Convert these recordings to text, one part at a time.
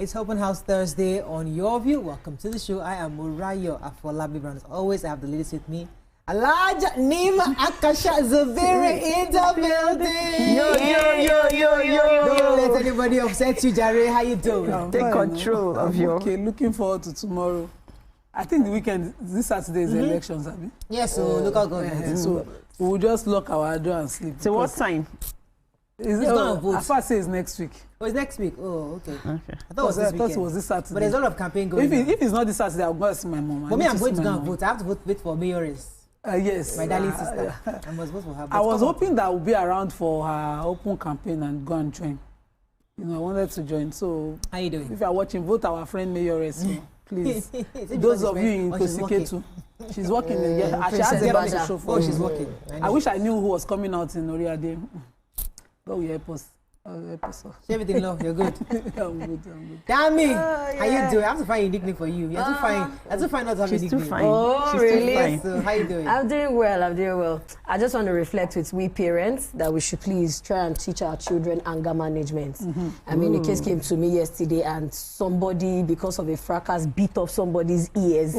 It's Open House Thursday on Your View. Welcome to the show. I am Murayo Afolabi Brown. As always, I have the ladies with me. Alaja Nima Akasha Zavira in the building. Yo. Don't let anybody upset you, Jare. How you doing? Take control of your... Okay, looking forward to tomorrow. I think the weekend, this Saturday is elections, Abby. Yes, so local government. So we'll just lock our door and sleep. So what time? It's gonna vote. I first say it's next week. Oh, it's next week. Oh, okay. I thought thought it was this Saturday. But there's a lot of campaign going on. If it's not this Saturday, I'll go and see my mom. For me, I'm going to go and vote. I have to wait for Mayoress. Yes. My darling sister. I must vote for her. I was hoping that we'll be around for her open campaign and go and join. You know, I wanted to join. So, how you doing? If you are watching, vote our friend Mayoress. Please. Those of you in Kosiketu. She's working. She has a show for she's working. I wish I knew who was coming out in Oriade. God will help us. Everything love, you're good. I'm good. Damn me! How you doing? I have to find a nickname for you. You're too fine. You're too fine not to have a nickname. Too fine. Oh, she's really? Too fine. So how you doing? I'm doing well. I just want to reflect with we parents that we should please try and teach our children anger management. I mean, a case came to me yesterday and somebody, because of a fracas, beat off somebody's ears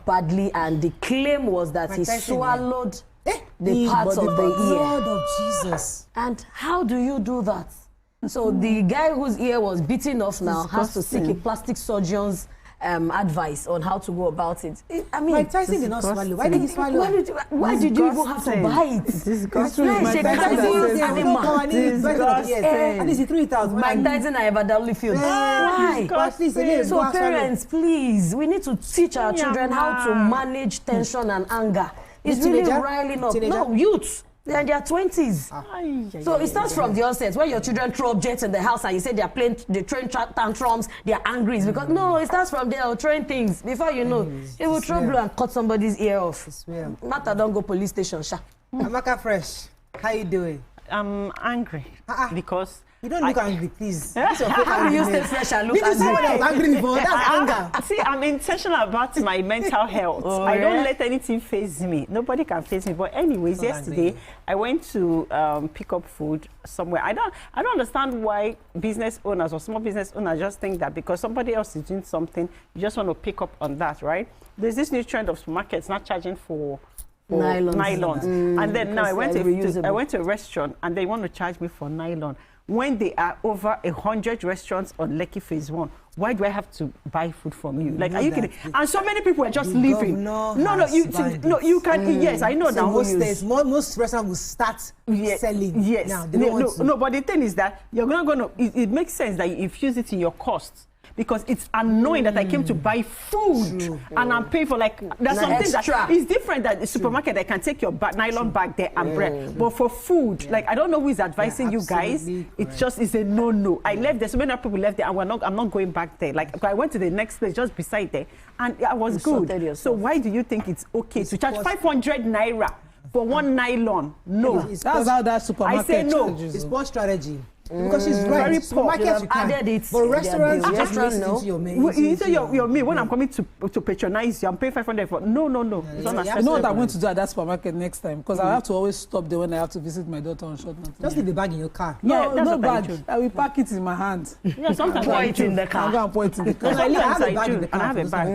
badly, and the claim was that he swallowed the parts of the ear. Lord of Jesus. And how do you do that? So the guy whose ear was beaten off now has to seek a plastic surgeon's advice on how to go about it. I mean, Mike Tyson did not swallow. Why did he swallow? Why did you even have to bite? Disgusting. Mike Tyson and Evadali Field. Why? So parents, please, we need to teach our children how to manage tension and anger. It's really riling up. No, youths. They're in their 20s. So it starts from the onset. When your children throw objects in the house and you say they're throwing tantrums, they're angry. It's because, no, it starts from there. Throwing things. Before you know, it will throw blue and cut somebody's ear off. Matter don't go police station, sha. Amaka Fresh, how you doing? I'm angry because... You don't look angry, please. How do you stay fresh and look angry? Someone else angry before. That's anger. See, I'm intentional about my mental health. I don't let anything face me. Nobody can face me. But anyways, yesterday I went to pick up food somewhere. I don't understand why business owners or small business owners just think that because somebody else is doing something, you just want to pick up on that, right? There's this new trend of supermarkets not charging for nylons. And then now I went to a restaurant and they want to charge me for nylon. When there are over 100 restaurants on Lekki Phase 1, why do I have to buy food from you? Like, are you kidding? And so many people are just leaving. You can. Yes, I know that. Most restaurants will start selling. Yes. Now, but the thing is that you're not going to. It makes sense that you infuse it in your costs. Because it's annoying that I came to buy food and I'm paying for there's something that is different that the supermarket I can take your nylon bag there and bread. But for food, I don't know who is advising you guys. It's a no. I left there. So many people left there and I'm not going back there. I went to the next place just beside there and I was good. So why do you think it's okay to charge 500 naira for one nylon? No. That's how that supermarket I say no. It's poor strategy. Because she's right. Very poor. Markets you can. But restaurants, just into your main. You say your me when I'm coming to patronize you, I'm paying 500 for. No. It's not you know what I'm going to do at that supermarket next time? Because I have to always stop there when I have to visit my daughter on short notice. Just leave the bag in your car. No bag. I will pack it in my hand. Yeah, sometimes I point in the car. I'm going to point in the car. I have a bag in the car. I have a bag.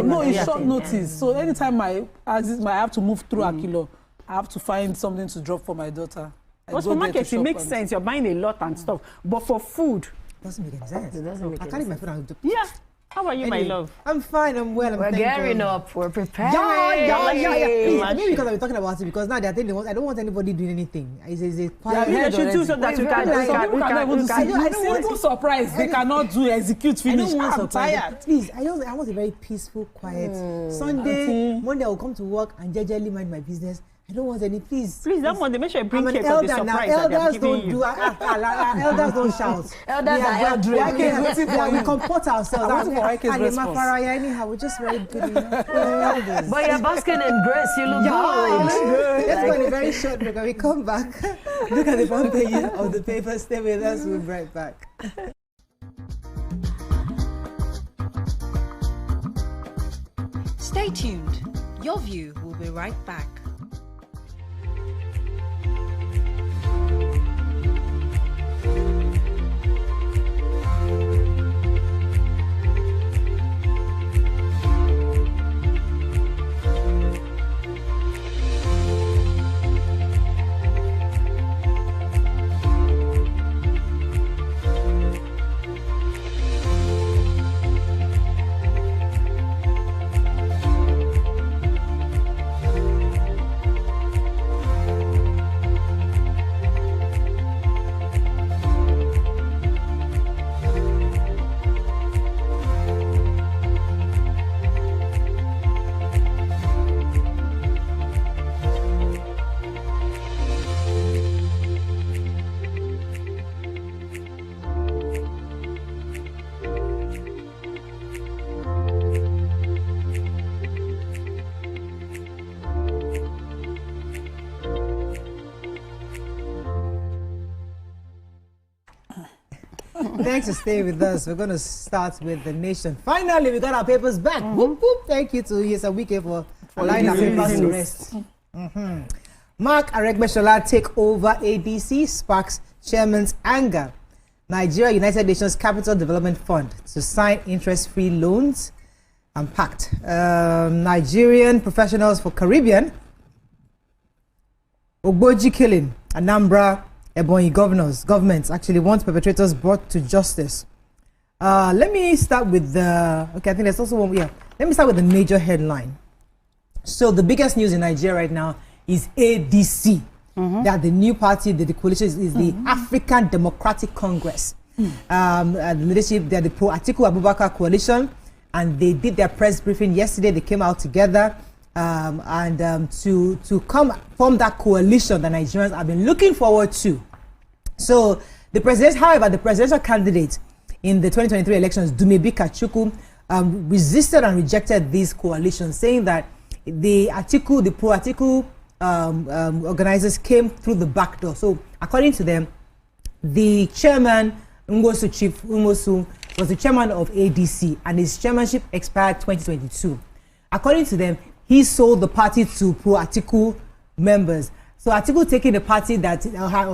No, it's short notice. So anytime I have to move through Akilo, I have to find something to drop for my daughter. For supermarkets, it makes sense. You're buying a lot and stuff. But for food, doesn't make any sense. I can't eat my food and yeah. How are you, my love? I'm fine. I'm well. We're gearing up. We're prepared. Yeah. Please, maybe because I'm talking about it because now they're telling I don't want anybody doing anything. It's a quiet. Yeah, should do so that you can. I don't want surprise. They cannot do execute finish. I'm tired. Please, I want a very peaceful, quiet Sunday. Monday I will come to work and jejely mind my business. I don't want any, please. That one, they make sure you bring cake for the surprise that they are giving you. Elders don't shout. Elders are elderly. We comport ourselves. Anyhow, we're just very good. But you're basking in grace. You look good. Let's go on a very short break. When we come back, look at the front page of the paper. Stay with us. We'll be right back. Stay tuned. Your View will be right back. Thanks for staying with us. We're going to start with the nation. Finally, we got our papers back. Whoop, whoop. Thank you to Yesawike for allowing our papers to rest. Mark Aregbesola take over ADC, sparks chairman's anger. Nigeria United Nations Capital Development Fund to sign interest-free loans and pact. Nigerian professionals for Caribbean. Ogboji killing. Anambra, Ebonyi governments actually want perpetrators brought to justice. Let me start with the, okay, I think there's also one, yeah. Let me start with the major headline. So the biggest news in Nigeria right now is ADC. That the new party, the coalition is the African Democratic Congress. The leadership, they're the pro-Atiku Abubakar coalition, and they did their press briefing yesterday. They came out together to come from that coalition that Nigerians have been looking forward to. So the presidential candidate in the 2023 elections, Dumebi Kachukwu, resisted and rejected this coalition, saying that the pro-Atiku organizers came through the back door. So according to them, the chairman, Chief Umosu, was the chairman of ADC, and his chairmanship expired 2022. According to them, he sold the party to pro-Atiku members. So Atiku taking the party that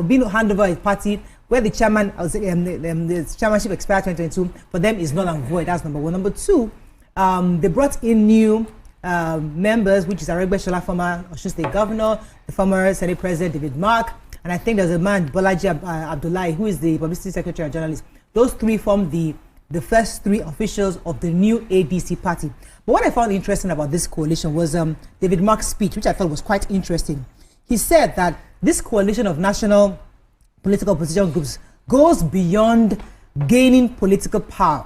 been handed over his party, where the chairman the chairmanship expired 2022, for them is null and void. That's number one. Number two, they brought in new members, which is Aregbesola, former Osun State Governor, the former Senate President David Mark, and I think there's a man, Bolaji Abdullahi, who is the Publicity Secretary and journalist. Those three form the first three officials of the new ADC party. But what I found interesting about this coalition was David Mark's speech, which I thought was quite interesting. He said that this coalition of national political opposition groups goes beyond gaining political power.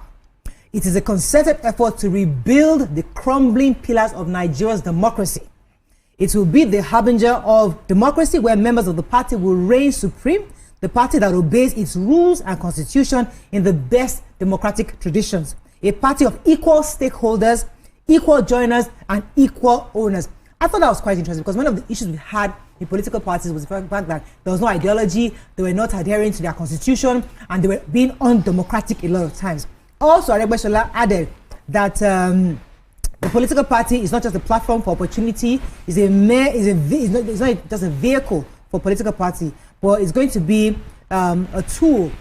It is a concerted effort to rebuild the crumbling pillars of Nigeria's democracy. It will be the harbinger of democracy, where members of the party will reign supreme, the party that obeys its rules and constitution in the best democratic traditions. A party of equal stakeholders, equal joiners, and equal owners. I thought that was quite interesting, because one of the issues we had in political parties was the fact that there was no ideology, they were not adhering to their constitution, and they were being undemocratic a lot of times. Also, Aregbesola added that the political party is not just a platform for opportunity, it's not just a vehicle for political party, but it's going to be a tool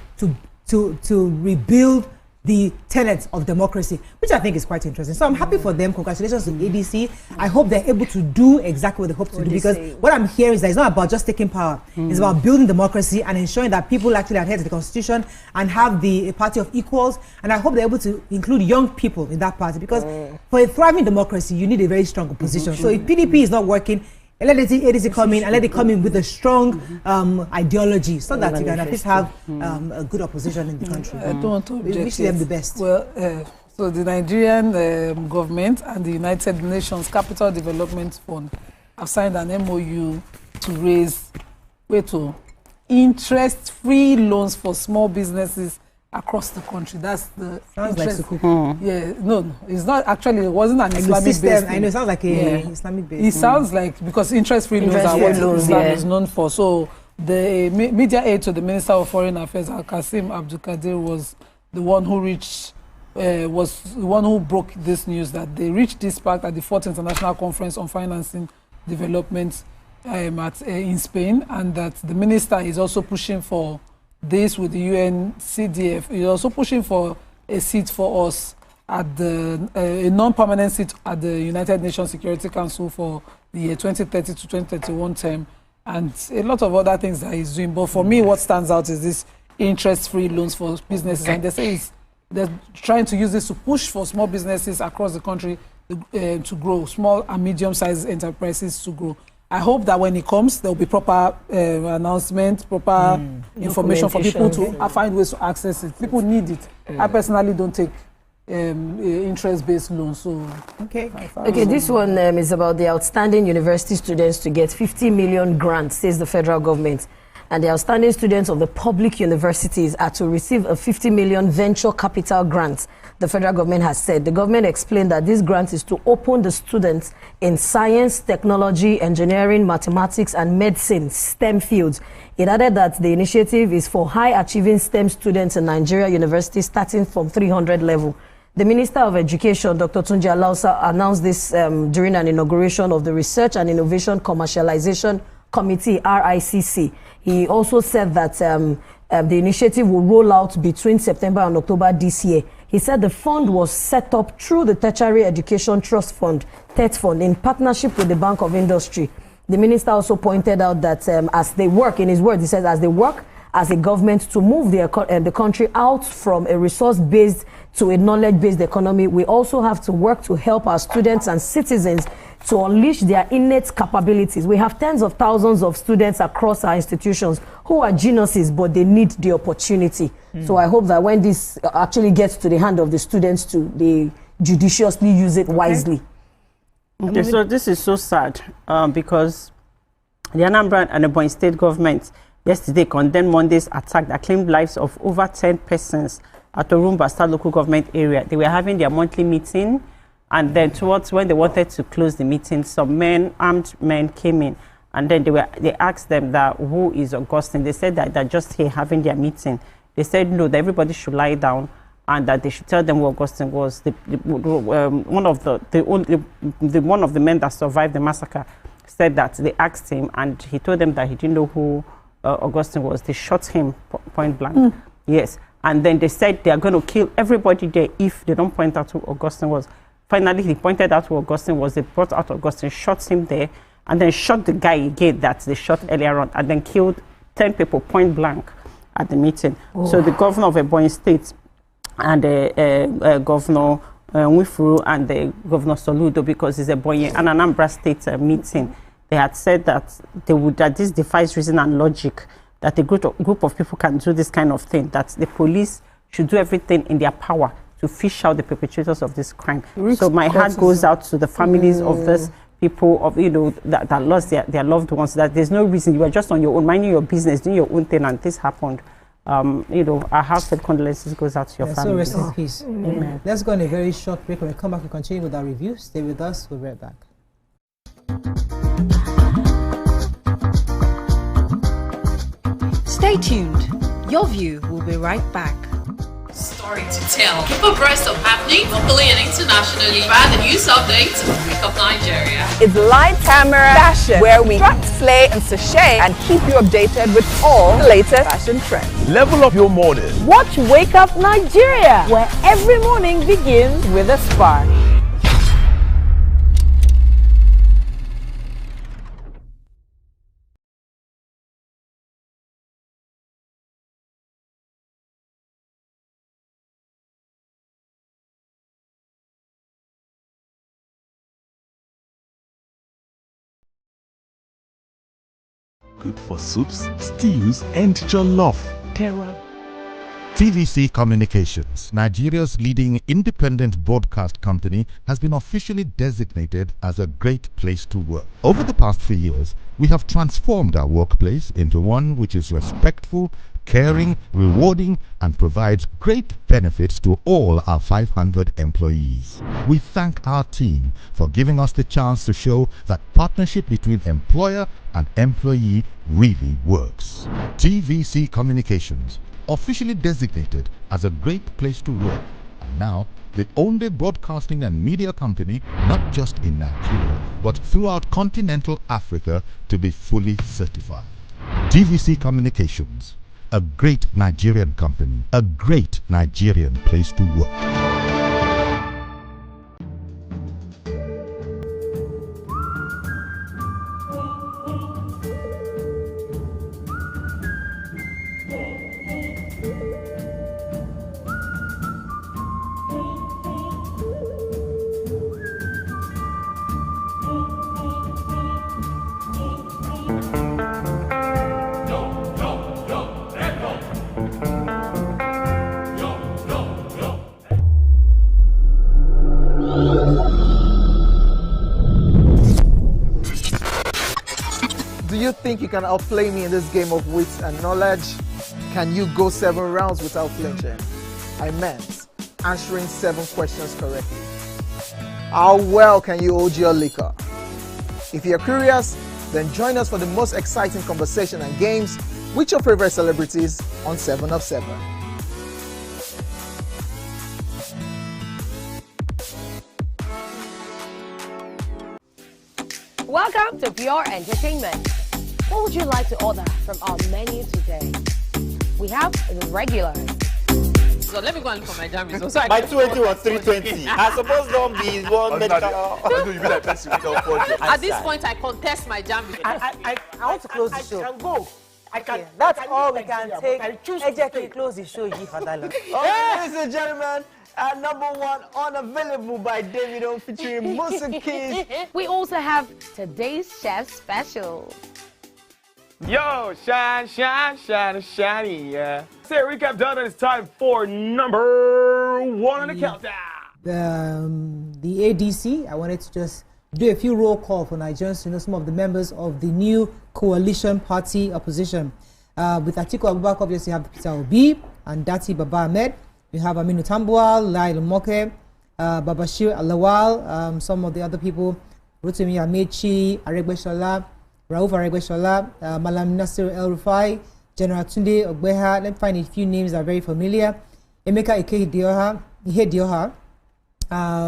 to rebuild the tenets of democracy, which I think is quite interesting. So I'm happy for them. Congratulations to ADC. I hope they're able to do exactly what they hope to do, because what I'm hearing is that it's not about just taking power. It's about building democracy and ensuring that people actually adhere to the constitution and have a party of equals. And I hope they're able to include young people in that party, because for a thriving democracy, you need a very strong opposition. So if PDP is not working, let the ADC come in, and let it come in with a strong ideology, so that you can at least have a good opposition in the country. I don't want to object. We wish them the best. Well, so the Nigerian government and the United Nations Capital Development Fund have signed an MOU to raise interest-free loans for small businesses across the country. That's the sounds interest. Like Sukuk. Yeah, no, it's not actually. It wasn't an Islamic based. I know it sounds like Islamic based. It sounds like, because interest-free loans are what Islam is known for. So the media aide to the Minister of Foreign Affairs, Al-Qasim Abdul-Qadir, was the one who broke this news, that they reached this pact at the 4th International Conference on Financing Development in Spain, and that the minister is also pushing for this with the UNCDF. He's also pushing for a seat for us at a non-permanent seat at the United Nations Security Council for the year 2030 to 2031 term, and a lot of other things that he's doing. But for me, what stands out is this interest-free loans for businesses, and they say they're trying to use this to push for small businesses across the country to grow, small and medium-sized enterprises to grow. I hope that when it comes, there will be proper announcement, proper information for people to find ways to access it. People need it. I personally don't take interest-based loans. So okay, this one is about the outstanding university students to get 50 million grants, says the federal government. And the outstanding students of the public universities are to receive a 50 million venture capital grant the federal government has said. The government explained that this grant is to open the students in science, technology, engineering, mathematics, and medicine, STEM fields. It added that the initiative is for high-achieving STEM students in Nigeria universities starting from 300 level. The Minister of Education, Dr. Tunji Alausa, announced this during an inauguration of the Research and Innovation Commercialization Committee, RICC. He also said that the initiative will roll out between September and October this year. He said the fund was set up through the Tertiary Education Trust Fund, TET Fund, in partnership with the Bank of Industry. The minister also pointed out that as they work, in his words, he says, as they work as a government to move the country out from a resource-based to a knowledge-based economy, we also have to work to help our students and citizens to unleash their innate capabilities. We have tens of thousands of students across our institutions who are geniuses, but they need the opportunity. So I hope that when this actually gets to the hand of the students, they judiciously use it wisely. Okay, so this is so sad because the Anambra and the Ebonyi state government yesterday condemned Monday's attack that claimed lives of over 10 persons at Orumba Star local government area. They were having their monthly meeting, and then towards when they wanted to close the meeting, some armed men came in, and then they asked them that who is Augustine. They said that they're just here having their meeting. They said no, that everybody should lie down and that they should tell them who Augustine was. One of the men that survived the massacre said that they asked him, and he told them that he didn't know who Augustine was. They shot him point blank. Yes. And then they said they are going to kill everybody there if they don't point out who Augustine was. Finally, he pointed out who Augustine was. They brought out Augustine, shot him there, and then shot the guy again that they shot earlier on, and then killed 10 people point blank at the meeting. Oh. So the governor of Ebonyi State and Governor Nwifuru and the Governor Soludo, because it's Ebonyi and Anambra State meeting, they had said that that this defies reason and logic, that a group of people can do this kind of thing, that the police should do everything in their power to fish out the perpetrators of this crime. So my heart goes out to the families of these people that lost their loved ones, that there's no reason. You were just on your own, minding your business, doing your own thing, and this happened. Our heartfelt condolences goes out to your family. So rest in peace. Amen. Let's go on a very short break. When we come back, we continue with our review. Stay with us. We'll be right back. Stay tuned. Your view will be right back. Story to tell. Keep abreast of happening locally and internationally via the news updates of Wake Up Nigeria. It's light camera fashion, where we strut, slay, and sashay and keep you updated with all the latest fashion trends. Level up your morning. Watch Wake Up Nigeria, where every morning begins with a spark. Good for soups, stews, and jollof. Terra. TVC Communications, Nigeria's leading independent broadcast company, has been officially designated as a great place to work. Over the past 3 years, we have transformed our workplace into one which is respectful, caring, rewarding, and provides great benefits to all our 500 employees. We thank our team for giving us the chance to show that partnership between employer and employee really works. TVC Communications, officially designated as a great place to work, and now the only broadcasting and media company not just in Nigeria but throughout continental Africa to be fully certified. TVC Communications, a great Nigerian company, a great Nigerian place to work. Do you think you can outplay me in this game of wits and knowledge? Can you go 7 rounds without flinching? I meant, answering 7 questions correctly. How well can you hold your liquor? If you're curious, then join us for the most exciting conversation and games with your favorite celebrities on 7 of 7. Welcome to Pure Entertainment. What would you like to order from our menu today? We have the regular. So let me go and look for my jam results. My 280 was 320. I suppose don't be one medical. At this point, I contest my jam results. I want to close the show. I can go. I can. That's all we can take. Ejeki, close the show. Ladies and gentlemen, number 1 unavailable by Davido featuring Musa Keys. We also have today's chef special. Yo, shine, shine, shine, shiny, yeah. Say recap done, and it's time for number 1 on the countdown. The ADC, I wanted to just do a few roll call for Nigerians to know some of the members of the new coalition party opposition. With Atiku Abubakar, obviously you have Peter Obi and Dati Baba Ahmed. You have Aminu Tambuwal, Lai Moke, Babashir Alawal, some of the other people, Rotimi Amechi, Aregbesola, Rauf Aregbesola, Malam Nasir El Rufai, General Tunde Ogbeha. Let's find a few names that are very familiar. Emeka Ihedioha,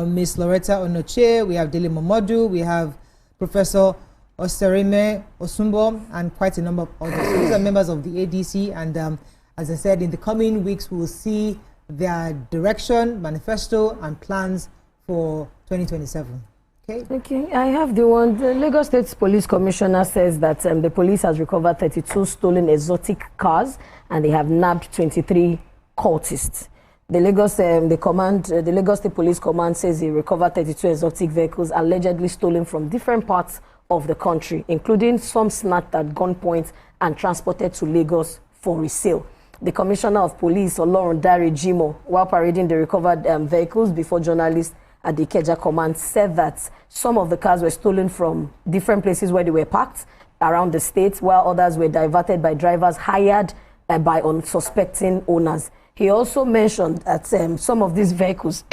Miss Loretta Onoche, we have Dele Momodu, we have Professor Osereme Osumbo, and quite a number of others. So these are members of the ADC, and as I said, in the coming weeks, we will see their direction, manifesto, and plans for 2027. Okay, I have the one. The Lagos State Police Commissioner says that the police has recovered 32 stolen exotic cars and they have nabbed 23 cultists. The Lagos State Police Command says they recovered 32 exotic vehicles allegedly stolen from different parts of the country, including some snatched at gunpoint and transported to Lagos for resale. The Commissioner of Police, Olorun Dare Jimo, while parading the recovered vehicles before journalists at the Ikeja Command, said that some of the cars were stolen from different places where they were parked around the state, while others were diverted by drivers hired by unsuspecting owners. He also mentioned that some of these vehicles,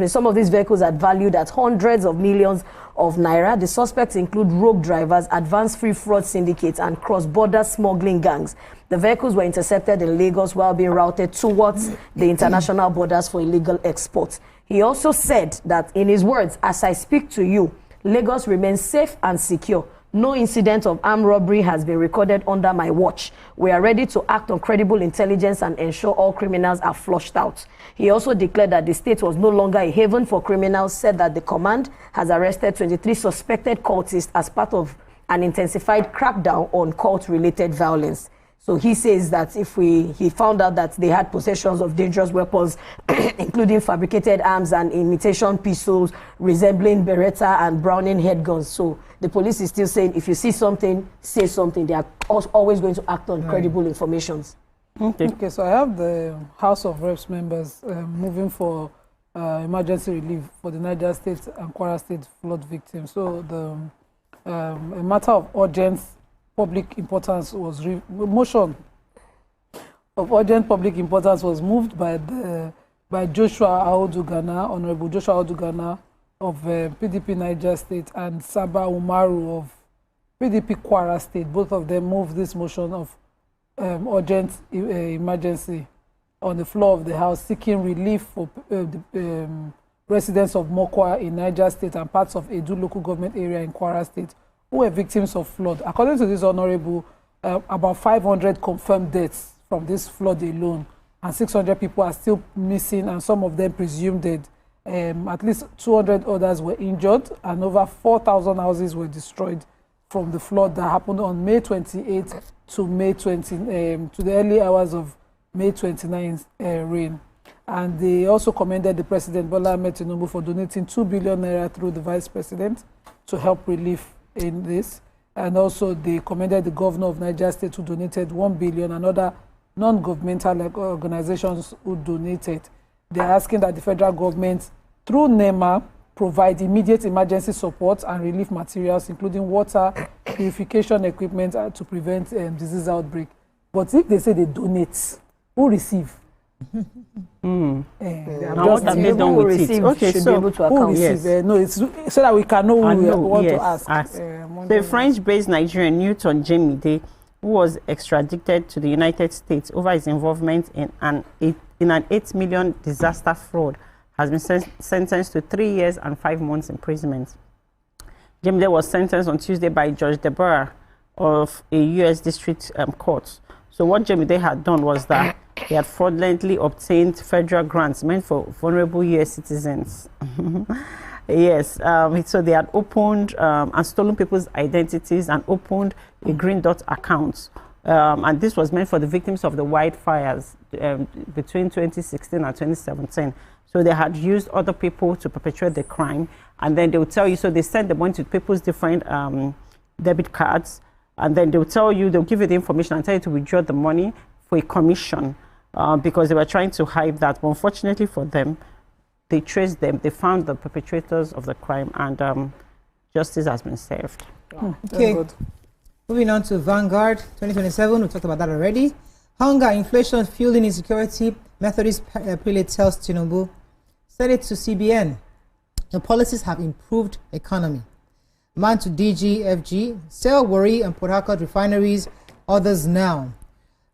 some of these vehicles are valued at hundreds of millions of naira. The suspects include rogue drivers, advanced free fraud syndicates, and cross-border smuggling gangs. The vehicles were intercepted in Lagos while being routed towards the international borders for illegal exports. He also said that, in his words, as I speak to you, Lagos remains safe and secure. No incident of armed robbery has been recorded under my watch. We are ready to act on credible intelligence and ensure all criminals are flushed out. He also declared that the state was no longer a haven for criminals, said that the command has arrested 23 suspected cultists as part of an intensified crackdown on cult-related violence. So he says that he found out that they had possessions of dangerous weapons, including fabricated arms and imitation pistols resembling Beretta and Browning headguns. So the police is still saying, if you see something, say something. They are always going to act on credible information. Okay, so I have the House of Reps members moving for emergency relief for the Niger State and Kwara State flood victims. So a matter of urgent public importance was motion of urgent public importance was moved by Joshua Aodugana, Honorable Joshua Aodugana of PDP Niger State, and Saba Umaru of PDP Kwara State. Both of them moved this motion of urgent emergency on the floor of the House, seeking relief for the residents of Mokwa in Niger State and parts of Edu local government area in Kwara State who were victims of flood. According to this honorable, about 500 confirmed deaths from this flood alone, and 600 people are still missing, and some of them presumed dead. At least 200 others were injured, and over 4,000 houses were destroyed from the flood that happened on May 28 to May 20, to the early hours of May 29 rain. And they also commended the President Bola Ahmed Tinubu for donating 2 billion naira through the Vice President to help relief in this. And also they commended the Governor of Niger State who donated 1 billion and other non-governmental organizations who donated. They are asking that the federal government, through NEMA, provide immediate emergency support and relief materials, including water, purification equipment to prevent disease outbreak. But if they say they donate, who receive? And what have they done with it? Okay, should so be able to account. yes. No, it's so that we can know who we want to yes, ask. The French-based Nigerian Newton Jemide, who was extradited to the United States over his involvement in an 8 million disaster fraud, has been sentenced to 3 years and 5 months imprisonment. Jemide was sentenced on Tuesday by Judge Deborah of a U.S. District Court. So what Jemide had done was that he had fraudulently obtained federal grants meant for vulnerable U.S. citizens. Yes, so they had opened and stolen people's identities and opened a green dot account. And this was meant for the victims of the wildfires between 2016 and 2017. So they had used other people to perpetrate the crime. And then they would tell you, so they sent the money to people's different debit cards. And then they'll tell you, they'll give you the information and tell you to withdraw the money for a commission because they were trying to hide that. But unfortunately for them, they traced them, they found the perpetrators of the crime, and justice has been served. Okay, moving on to Vanguard 2027, we talked about that already. Hunger, inflation, fueling insecurity, Methodist prelate tells Tinubu. Said it to CBN. The policies have improved economy. Man to DGFG, sell Warri and Port Harcourt refineries, others now.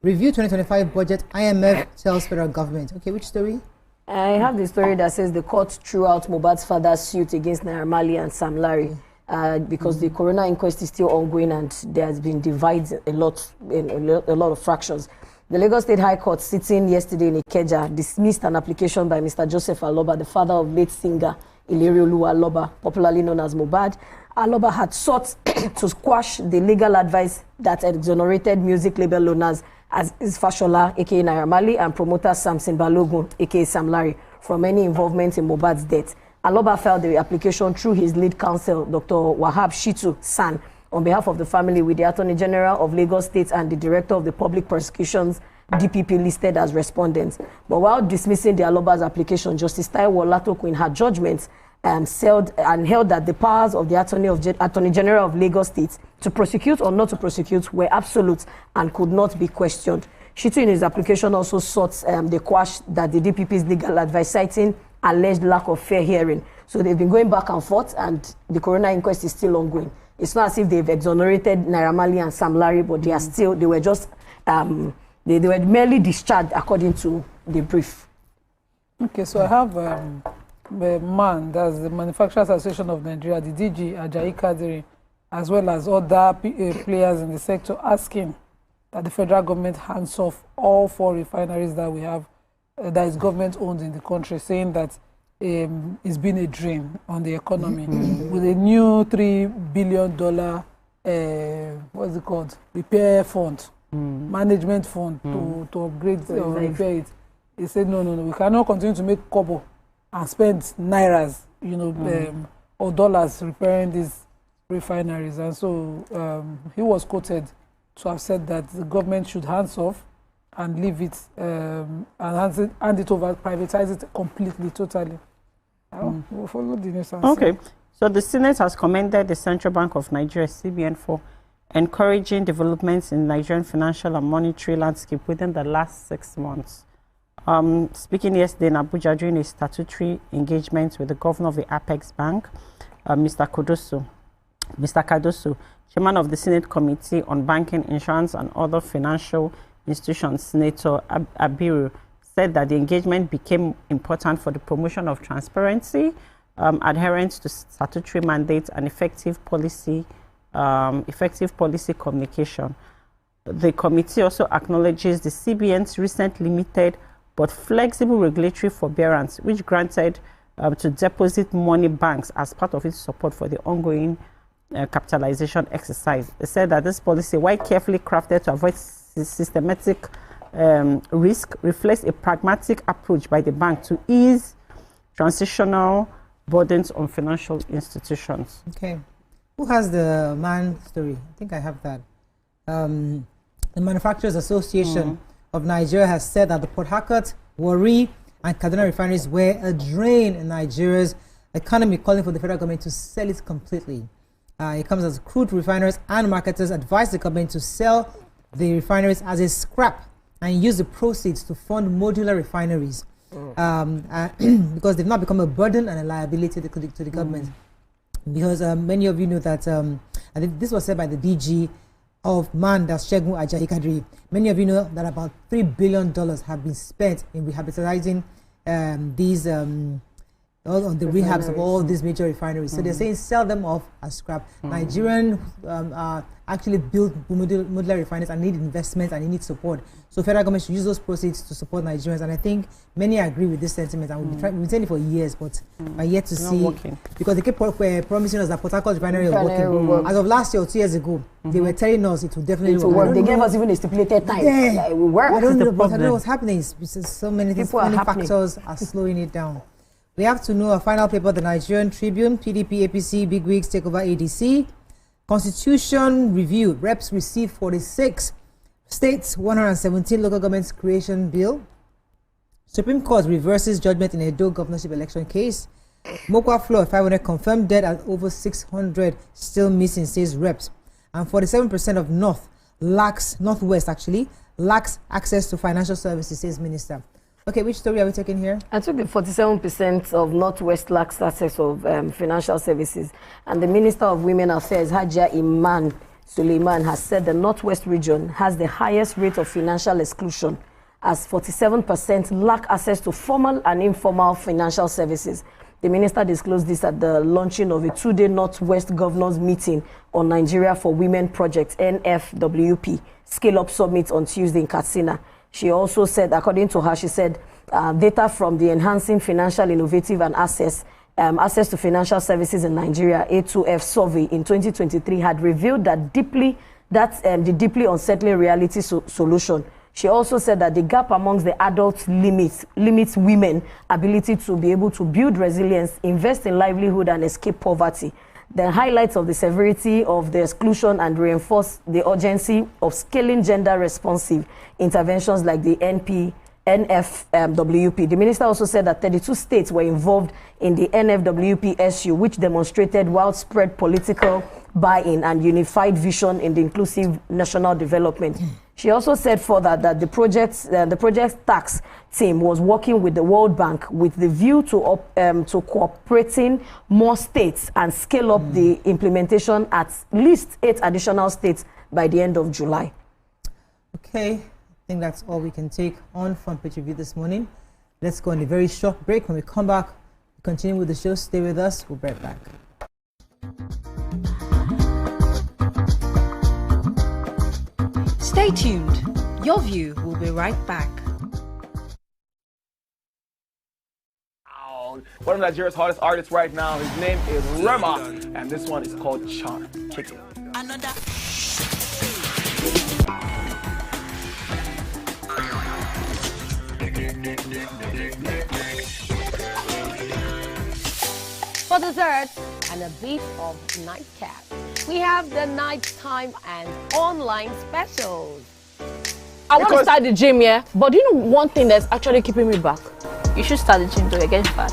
Review 2025 budget, IMF tells federal government. Okay, which story? I have the story that says the court threw out Mohbad's father's suit against Naira Marley and Sam Larry because the coroner inquest is still ongoing and there has been divides a lot of fractions. The Lagos State High Court, sitting yesterday in Ikeja, dismissed an application by Mr. Joseph Aloba, the father of late singer Ileriolu Aloba, popularly known as Mohbad. Aloba had sought to quash the legal advice that exonerated music label owners as Fashola, aka Naira Marley, and promoter Samson Balogun, aka Sam Larry, from any involvement in Mohbad's death. Aloba filed the application through his lead counsel, Dr. Wahab Shitu San, on behalf of the family with the Attorney General of Lagos State and the Director of the Public Prosecutions, DPP, listed as respondents. But while dismissing the Aloba's application, Justice Taiwo Latoku, in her judgment, held that the powers of the Attorney General of Lagos State to prosecute or not to prosecute were absolute and could not be questioned. Shitu, in his application, also sought the quash that the DPP's legal advice, citing alleged lack of fair hearing. So they've been going back and forth, and the coroner inquest is still ongoing. It's not as if they've exonerated Naira Marley and Sam Larry, but they are still, they were just, they were merely discharged according to the brief. Okay, so I have the man, that's the Manufacturers Association of Nigeria, the DG, Ajayi Kadiri, as well as other players in the sector, asking that the federal government hands off all 4 refineries that we have, that is government owned in the country, saying that it's been a drain on the economy. With a new $3 billion, what's it called, repair fund, management fund to upgrade or repair it. He said, no, we cannot continue to make kobo and spend nairas, or dollars repairing these refineries. And so he was quoted to have said that the government should hands off and leave it and hand it over, privatize it completely, totally. We'll follow the news. Okay, so the Senate has commended the Central Bank of Nigeria, CBN, for encouraging developments in Nigerian financial and monetary landscape within the last 6 months. Speaking yesterday in Abuja during a statutory engagement with the governor of the Apex Bank, Mr. Kadoso, chairman of the Senate Committee on Banking, Insurance and Other Financial Institutions, Senator Abiru, said that the engagement became important for the promotion of transparency, adherence to statutory mandates, and effective policy communication. The committee also acknowledges the CBN's recent limited but flexible regulatory forbearance, which granted to deposit money banks as part of its support for the ongoing capitalization exercise. They said that this policy, while carefully crafted to avoid systematic risk, reflects a pragmatic approach by the bank to ease transitional burdens on financial institutions. Okay. Who has the man story? I think I have that. The Manufacturers Association of Nigeria has said that the Port Harcourt, Warri, and Kaduna refineries were a drain in Nigeria's economy, calling for the federal government to sell it completely. It comes as crude refiners and marketers advised the government to sell the refineries as a scrap and use the proceeds to fund modular refineries because they've now become a burden and a liability to the government. Because many of you know that, I think this was said by the DG of MAN, that's Segun Ajayi Kadri. Many of you know that about $3 billion have been spent in rehabilitating these all on the rehabs of all these major refineries. So they're saying sell them off as scrap. Nigerian actually build modular refineries and need investment and need support. So federal government should use those proceeds to support Nigerians. And I think many agree with this sentiment. And we've been saying it for years, but are yet to see because they keep promising us that Port Harcourt refinery is working. As of last year or 2 years ago, they were telling us it will definitely work. They gave us even a stipulated time. Yeah, it will work. I don't know what's happening. It's so many things, many factors are slowing it down. We have to know a final paper, the Nigerian Tribune, PDP, APC, bigwigs take over ADC. Constitution review, reps receive 46. States, 117 local governments creation bill. Supreme Court reverses judgment in Edo governorship election case. Mokwa floor 500 confirmed dead and over 600 still missing, says reps. And 47% of Northwest lacks access to financial services, says minister. Okay, which story are we taking here? I took the 47% of Northwest lacks access of financial services. And the Minister of Women Affairs, Hajia Iman Suleiman, has said the Northwest region has the highest rate of financial exclusion, as 47% lack access to formal and informal financial services. The minister disclosed this at the launching of a 2-day Northwest Governors Meeting on Nigeria for Women Project, NFWP, Scale-Up Summit on Tuesday in Katsina. She also said, according to her, she said, data from the Enhancing Financial Innovative and Access to Financial Services in Nigeria, A2F survey in 2023 had revealed that the deeply unsettling reality solution. She also said that the gap amongst the adults limits women's ability to be able to build resilience, invest in livelihood, and escape poverty. The highlights of the severity of the exclusion and reinforce the urgency of scaling gender-responsive interventions like the NFWP. The minister also said that 32 states were involved in the NFWP SU, which demonstrated widespread political buy-in and unified vision in the inclusive national development. She also said further that the project's tax team was working with the World Bank with the view to cooperating more states and scale up the implementation at least 8 additional states by the end of July. Okay, I think that's all we can take on Front Page Review this morning. Let's go on a very short break. When we come back, we continue with the show. Stay with us. We'll be right back. Stay tuned. Your View will be right back. One of Nigeria's hottest artists right now, his name is Rema, and this one is called Charm. Check it out. Another. For dessert and a bit of nightcap, we have the nighttime and online specials. I want to start the gym, yeah? But do you know one thing that's actually keeping me back? You should start the gym, though. You're getting fat.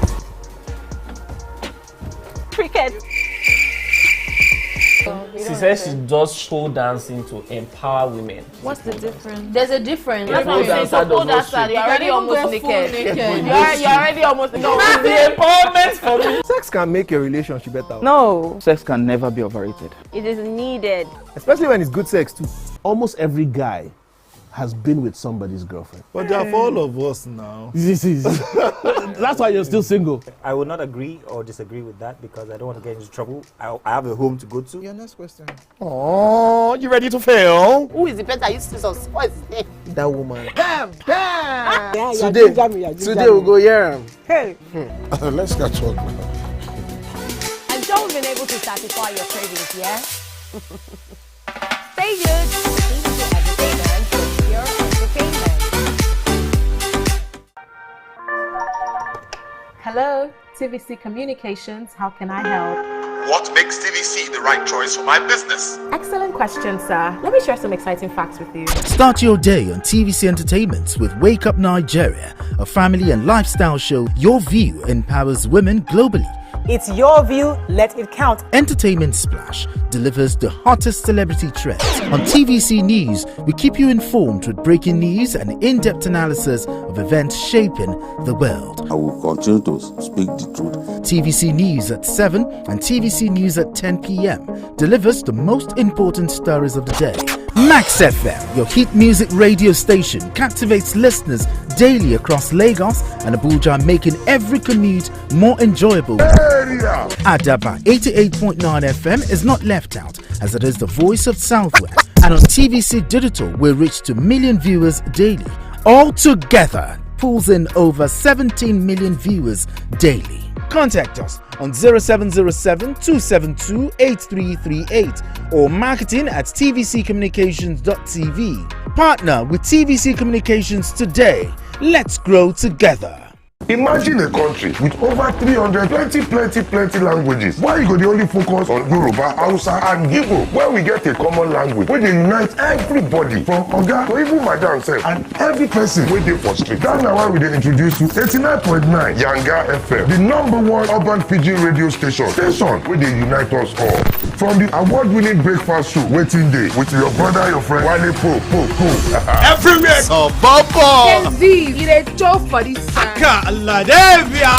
Cricket. She says she does pole dancing to empower women. What's the difference? There's a difference. That's what I'm saying. So pole dancer, you're already almost naked. You're already almost naked. No, it's the empowerment for me. Sex can make your relationship better. No. Sex can never be overrated. It is needed. Especially when it's good sex too. Almost every guy has been with somebody's girlfriend. But they are for all of us now. This is. That's why you're still single. I would not agree or disagree with that because I don't want to get into trouble. I have a home to go to. Your next question. Oh, you ready to fail? Who is the better? You scissors. What is his name? That woman. Damn! Yeah, today we'll go here. Hey. Let's catch up now. I'm sure we've been able to satisfy your cravings, yeah? Stay good. Hello, TVC Communications. How can I help? What makes TVC the right choice for my business? Excellent question, sir. Let me share some exciting facts with you. Start your day on TVC Entertainment with Wake Up Nigeria, a family and lifestyle show. Your view empowers women globally. It's your view, let it count. Entertainment Splash delivers the hottest celebrity trends. On TVC News, we keep you informed with breaking news and in-depth analysis of events shaping the world. I will continue to speak the truth. TVC News at 7 and TVC News at 10 p.m. delivers the most important stories of the day. Max FM, your hit music radio station, captivates listeners daily across Lagos and Abuja, making every commute more enjoyable. Adaba 88.9 FM is not left out, as it is the voice of Southwest. And on TVC Digital, we reach to million viewers daily. All together, pulls in over 17 million viewers daily. Contact us on 0707 272 8338 or marketing at tvccommunications.tv. Partner with TVC Communications today. Let's grow together. Imagine a country with over 300 plenty languages. Why you go the only focus on Yoruba, Hausa and Igbo? Where we get a common language where they unite everybody from Oga to even Madam self and every person where they for street. That's why we dey introduce you 89.9 Yanga FM, the #1 urban pidgin radio station where they unite us all. From the award-winning breakfast show Waiting Day with your brother, your friend Wale Po. Everywhere. So Bobo. Gen Z, it a job for this side.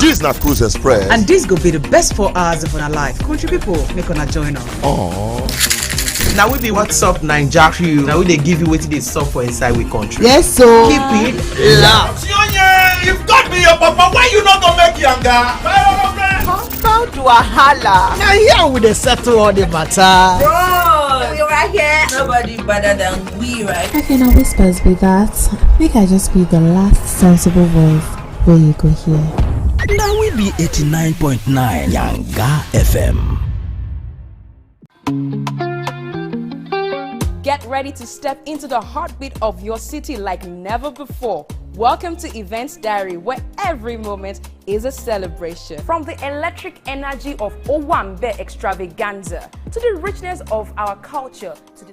This na Cruise Express. And this go be the best 4 hours of our life. Country people, make una join us. Now we be What's Up Naija crew. Now we they give you what they sup for inside we country. Yes, so keep it locked. If God be your papa, why you not gonna make younger? Come to a holla. Now here we dey settle all the matter. Bro, we right here. Nobody better than we, right? I can always best be that. Make I just be the last sensible voice where you go here. Now we be 89.9 Yanga FM. Get ready to step into the heartbeat of your city like never before. Welcome to Events Diary, where every moment is a celebration. From the electric energy of Owambe extravaganza to the richness of our culture to the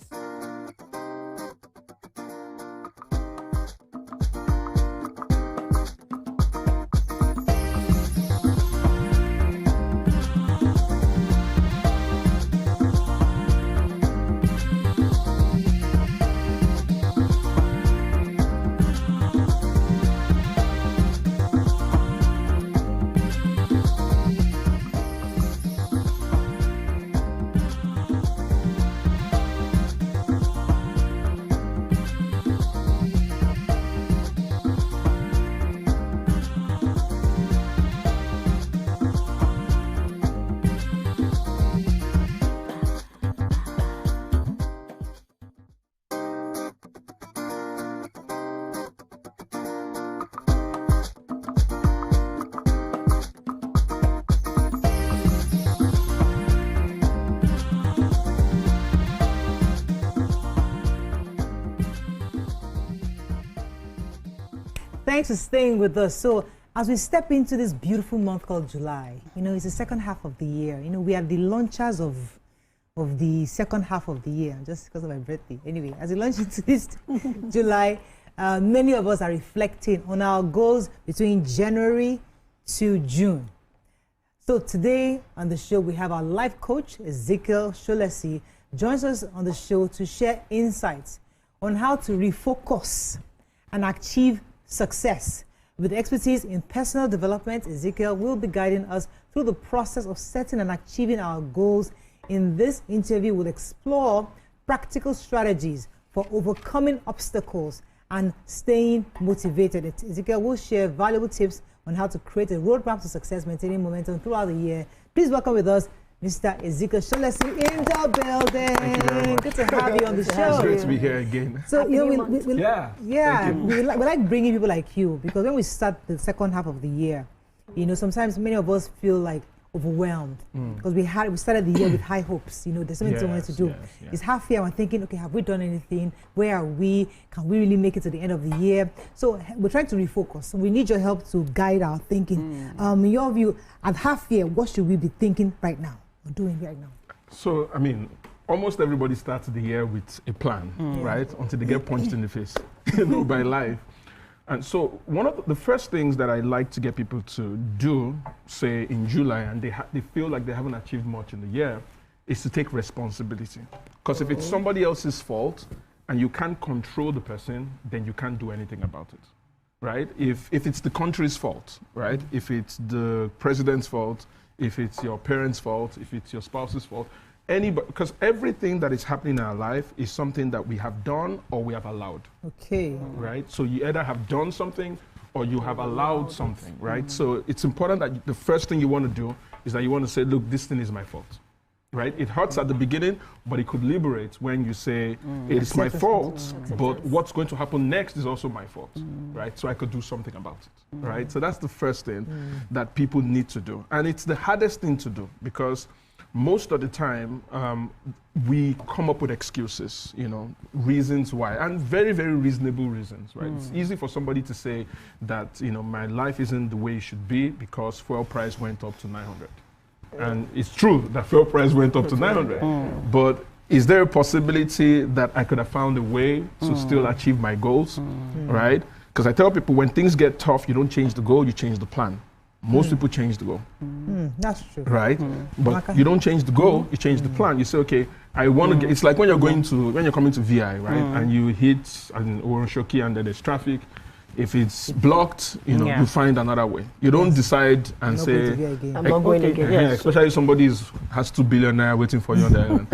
Thanks for staying with us. So as we step into this beautiful month called July, it's the second half of the year. We are the launchers of the second half of the year, just because of my birthday. Anyway, as we launch into this July, many of us are reflecting on our goals between January to June. So today on the show, we have our life coach, Ezekiel Sholesi, joins us on the show to share insights on how to refocus and achieve success. With expertise in personal development, Ezekiel will be guiding us through the process of setting and achieving our goals. In this interview, we'll explore practical strategies for overcoming obstacles and staying motivated. Ezekiel will share valuable tips on how to create a roadmap to success, maintaining momentum throughout the year. Please welcome with us Mr. Ezekiel Sholesi in the building. Good to have you on the show. It's great to be here again. So, we like bringing people like you, because when we start the second half of the year, sometimes many of us feel like overwhelmed because we started the year with high hopes. There's something we wanted to do. It's half year. We're thinking, okay, have we done anything? Where are we? Can we really make it to the end of the year? So we're trying to refocus. So we need your help to guide our thinking. In your view, at half year, what should we be thinking right now? Doing right now? So, almost everybody starts the year with a plan, right? Until they get punched in the face, by life. And so one of the first things that I like to get people to do, say in July, and they feel like they haven't achieved much in the year, is to take responsibility. Because if it's somebody else's fault and you can't control the person, then you can't do anything about it, right? If it's the country's fault, right? If it's the president's fault, if it's your parents' fault, if it's your spouse's fault, because everything that is happening in our life is something that we have done or we have allowed. Okay. Right? So you either have done something or you have allowed something, right? So it's important that the first thing you want to do is that you want to say, look, this thing is my fault. Right? It hurts at the beginning, but it could liberate when you say, it's my fault, but what's going to happen next is also my fault, right? So I could do something about it, right? So that's the first thing that people need to do. And it's the hardest thing to do because most of the time, we come up with excuses, reasons why, and very, very reasonable reasons, right? It's easy for somebody to say that, my life isn't the way it should be because fuel price went up to 900. And it's true that fuel price went up to 900. But is there a possibility that I could have found a way to still achieve my goals, right? Because I tell people when things get tough, you don't change the goal, you change the plan. Most people change the goal. That's true. Right? But you don't change the goal, you change the plan. You say, okay, I want to get, it's like when you're coming to VI, right? And you hit an Oroshoki and then there's traffic. If it's blocked, you find another way. You don't decide and say, I'm not going again. Yes. Especially if somebody has 2 billion naira waiting for you on the island.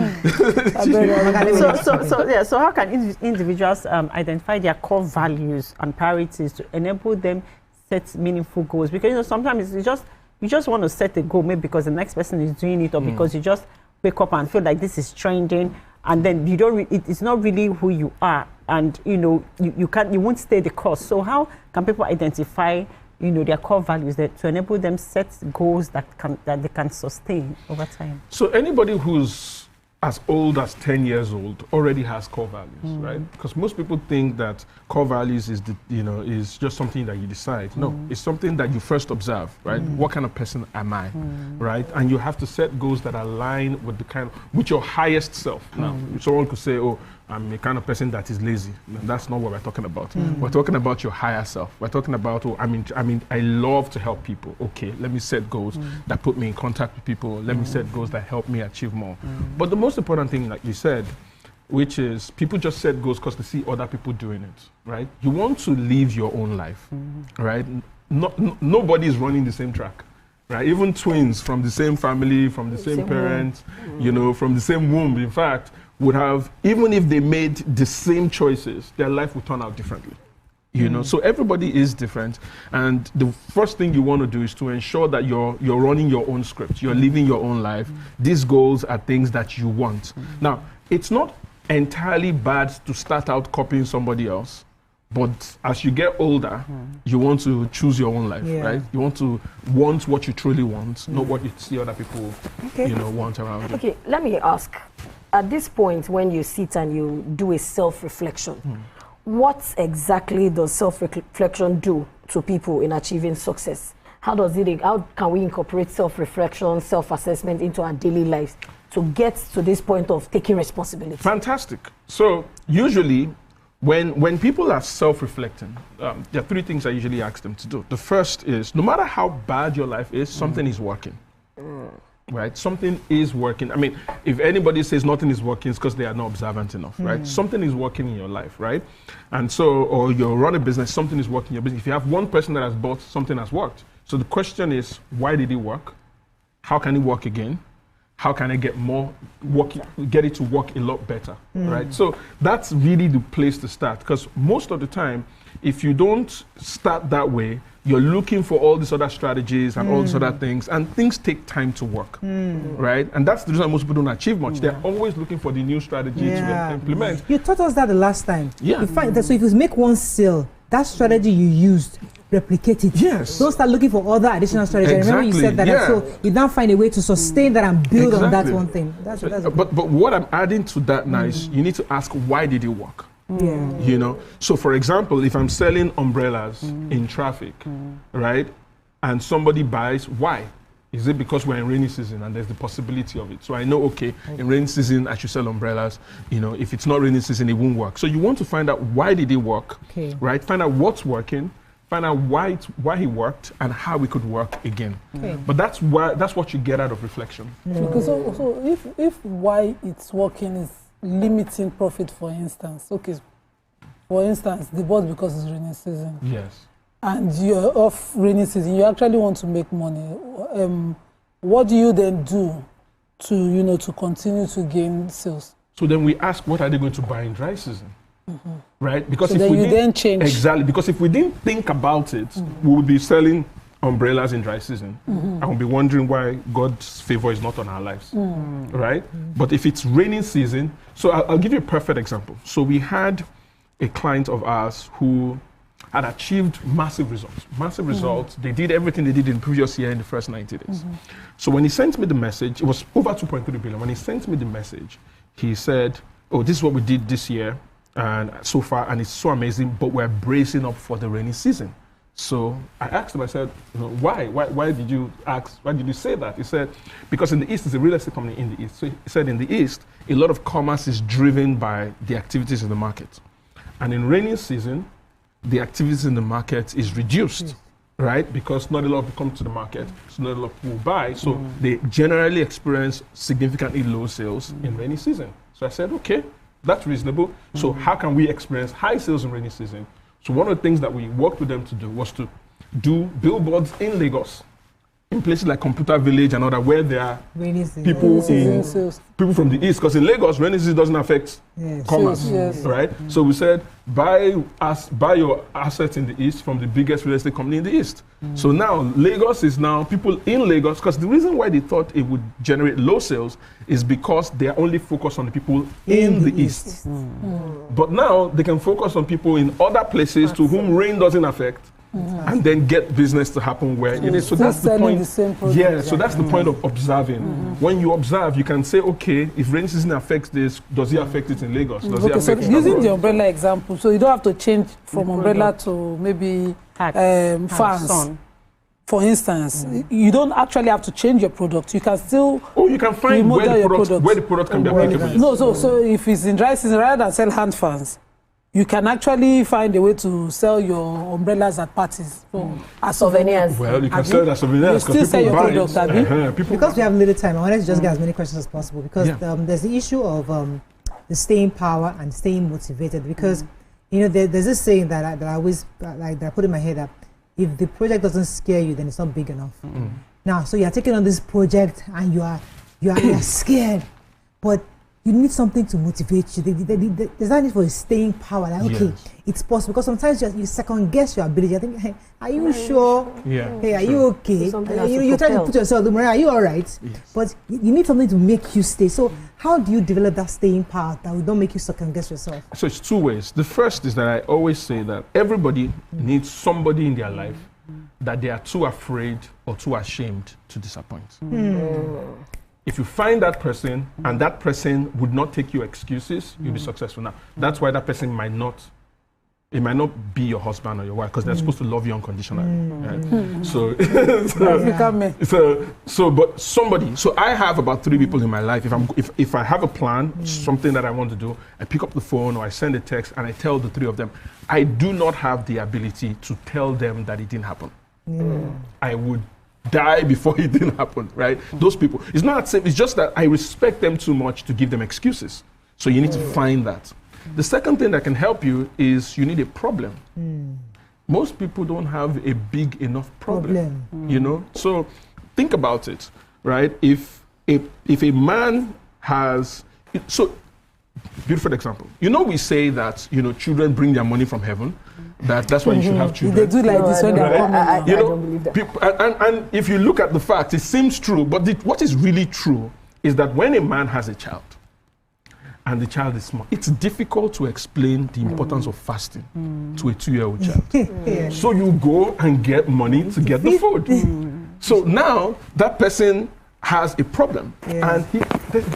So how can individuals identify their core values and priorities to enable them set meaningful goals? Because sometimes you just want to set a goal, maybe because the next person is doing it, or because you just wake up and feel like this is trending, and then you don't. It's not really who you are, and you won't stay the course. So how can people identify their core values to enable them set goals that they can sustain over time? So anybody who's as old as 10 years old already has core values, right? Because most people think that core values is is just something that you decide. No, it's something that you first observe, right? What kind of person am I, right? And you have to set goals that align with with your highest self. Now, someone could say, oh, I'm a kind of person that is lazy. That's not what we're talking about. We're talking about your higher self. We're talking about, I love to help people. Okay, let me set goals that put me in contact with people. Let me set goals that help me achieve more. But the most important thing, like you said, which is people just set goals because they see other people doing it, right? You want to live your own life, right? Nobody is running the same track. Right, even twins from the same family, from the same parents, from the same womb, in fact, would have, even if they made the same choices, their life would turn out differently. So everybody is different, and the first thing you want to do is to ensure that you're running your own script, you're living your own life. These goals are things that you want. Now, it's not entirely bad to start out copying somebody else. But as you get older, you want to choose your own life, right? You want what you truly want, not what you see other people, want around you. Okay, let me ask. At this point, when you sit and you do a self-reflection, what exactly does self-reflection do to people in achieving success? How can we incorporate self-reflection, self-assessment into our daily lives to get to this point of taking responsibility? Fantastic. So usually, when people are self-reflecting, there are 3 things I usually ask them to do. The first is, no matter how bad your life is, something is working, right? Something is working. I mean, if anybody says nothing is working, it's because they are not observant enough, right? Something is working in your life, right? And so, or you run a business, something is working in your business. If you have one person that has bought, something has worked. So the question is, why did it work? How can it work again? How can I get it to work a lot better, right? So that's really the place to start, because most of the time, if you don't start that way, you're looking for all these other strategies and all these other things, and things take time to work, right? And that's the reason most people don't achieve much. They're always looking for the new strategy to implement. You taught us that the last time. Yeah. You find that, so if you make one sale, that strategy you used, replicate it. Yes. Don't start looking for other additional strategies. Exactly. I remember you said that. Yeah. So you now find a way to sustain that and build on that one thing. But what I'm adding to that now is you need to ask, why did it work? So for example, if I'm selling umbrellas in traffic, right, and somebody buys, why? Is it because we're in rainy season and there's the possibility of it? So I know, okay, in rainy season I should sell umbrellas. You know, if it's not rainy season, it won't work. So you want to find out why did it work, right? Find out what's working, find out why he worked and how we could work again. But that's what you get out of reflection. Because so if why it's working is limiting profit, for instance, for instance, the bus because it's rainy season. Yes. And you're off rainy season, you actually want to make money. What do you then do to continue to gain sales? So then we ask, what are they going to buy in dry season? Right? Because so if then we you then change. Exactly. Because if we didn't think about it, we would be selling umbrellas in dry season. I would be wondering why God's favor is not on our lives. Right? But if it's raining season, so I'll give you a perfect example. So we had a client of ours who had achieved massive results. They did everything they did in the previous year in the first 90 days. So when he sent me the message, it was over 2.3 billion. When he sent me the message, he said, oh, this is what we did this year and so far, and it's so amazing, but we're bracing up for the rainy season. So I asked him, I said, why did you say that? He said, because in the East, it's a real estate company in the East. So he said in the East, a lot of commerce is driven by the activities in the market. And in rainy season, the activities in the market is reduced, right? Because not a lot of people come to the market, so not a lot of people buy. So they generally experience significantly low sales in rainy season. So I said, okay, that's reasonable. So how can we experience high sales in rainy season? So one of the things that we worked with them to do was to do billboards in Lagos, in places like Computer Village and other, where there are people from the East, because in Lagos, rainy season doesn't affect commerce, right? So we said, buy your assets in the East from the biggest real estate company in the East. So now Lagos is now people in Lagos, because the reason why they thought it would generate low sales is because they are only focused on the people in the East. But now they can focus on people in other places to whom rain doesn't affect. And then get business to happen where it is. So that's the point. So that's the point of observing. When you observe, you can say, okay, if rainy season affects this, does it affect it in Lagos? Does it affect it using the umbrella example, so you don't have to change from umbrella to maybe fans. For instance, you don't actually have to change your product. You can still you can find where the product can be applicable. No, so if it's in dry season, rather than sell hand fans, you can actually find a way to sell your umbrellas at parties as souvenirs. Well, you can sell it as souvenirs because people buy it. Because we have little time, I wanted to just get as many questions as possible because there's the issue of the staying power and staying motivated. Because there's this saying that I always that I put in my head that if the project doesn't scare you, then it's not big enough. Now, so you're taking on this project and you are scared, but you need something to motivate you. There's that need for a staying power. Like, okay, it's possible. Because sometimes you second guess your ability. I think, hey, are you sure? Hey, are you okay? You try to put yourself, are you all right? But you need something to make you stay. So how do you develop that staying power that will don't make you second guess yourself? So it's two ways. The first is that I always say that everybody needs somebody in their life that they are too afraid or too ashamed to disappoint. If you find that person and that person would not take your excuses, you'll be successful. Now, that's why that person might not be your husband or your wife, because they're supposed to love you unconditionally. Right? But somebody. So I have about 3 people in my life. If I have a plan, something that I want to do, I pick up the phone or I send a text and I tell the 3 of them. I do not have the ability to tell them that it didn't happen. I would die before it didn't happen, right? Those people, it's not that same, it's just that I respect them too much to give them excuses. So you need to find that. The second thing that can help you is you need a problem. Most people don't have a big enough problem. So think about it, right? If a man has, beautiful example. We say that, children bring their money from heaven. That's why you should have children. They do like this when they're coming. I don't believe that. And if you look at the facts, it seems true. But what is really true is that when a man has a child and the child is small, it's difficult to explain the importance of fasting to a 2-year-old child. So you go and get money to get the food. So now that person has a problem, and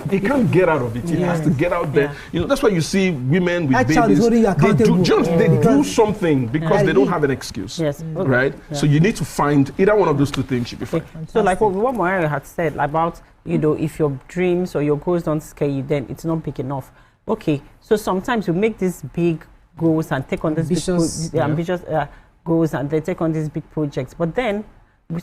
He can't get out of it. He has to get out there. You know, that's why you see women with That child is babies. holding you accountable. They do something because they don't have an excuse. Yes. Right? So you need to find either one of those two things should be fine. So like what Moira had said about, you know, if your dreams or your goals don't scare you, then it's not big enough. Okay, so sometimes you make these big goals and take on these ambitious goals, and they take on these big projects, but then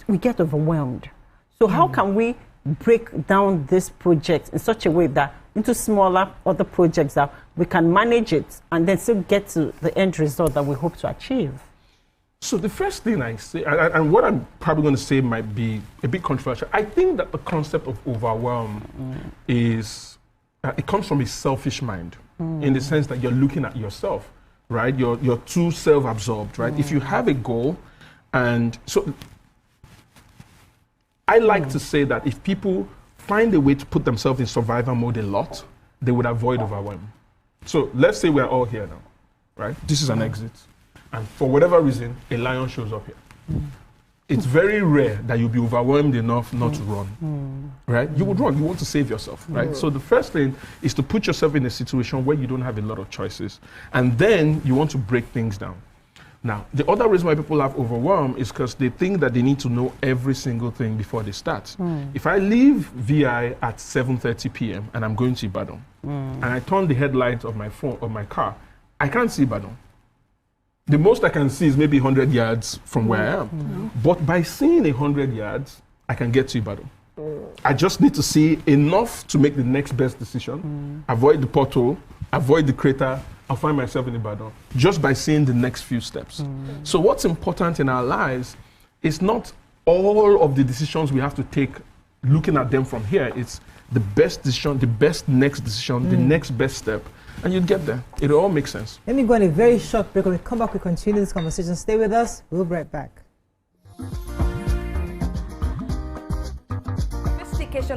we get overwhelmed. So how can we break down this project in such a way that into smaller other projects that we can manage it and then still get to the end result that we hope to achieve? So the first thing I say, and what I'm probably going to say might be a bit controversial, I think that the concept of overwhelm is, it comes from a selfish mind, in the sense that you're looking at yourself, right? You're too self-absorbed, right? If you have a goal, and so I like to say that if people find a way to put themselves in survival mode a lot, they would avoid overwhelm. So let's say we're all here now, right? This is an exit. And for whatever reason, a lion shows up here. It's very rare that you'll be overwhelmed enough not to run, right? You would run, you want to save yourself, right? So the first thing is to put yourself in a situation where you don't have a lot of choices. And then you want to break things down. Now, the other reason why people have overwhelm is because they think that they need to know every single thing before they start. If I leave VI at 7:30 p.m. and I'm going to Ibadan, and I turn the headlights of my phone, of my car, I can't see Ibadan. The most I can see is maybe 100 yards from where I am. But by seeing 100 yards, I can get to Ibadan. I just need to see enough to make the next best decision, avoid the pothole, avoid the crater. I'll find myself in Ibadan just by seeing the next few steps. So what's important in our lives is not all of the decisions we have to take looking at them from here. It's the best decision, the best next decision, the next best step, and you'd get there. It all makes sense. Let me go on a very short break. When we come back, we continue this conversation. Stay with us. We'll be right back.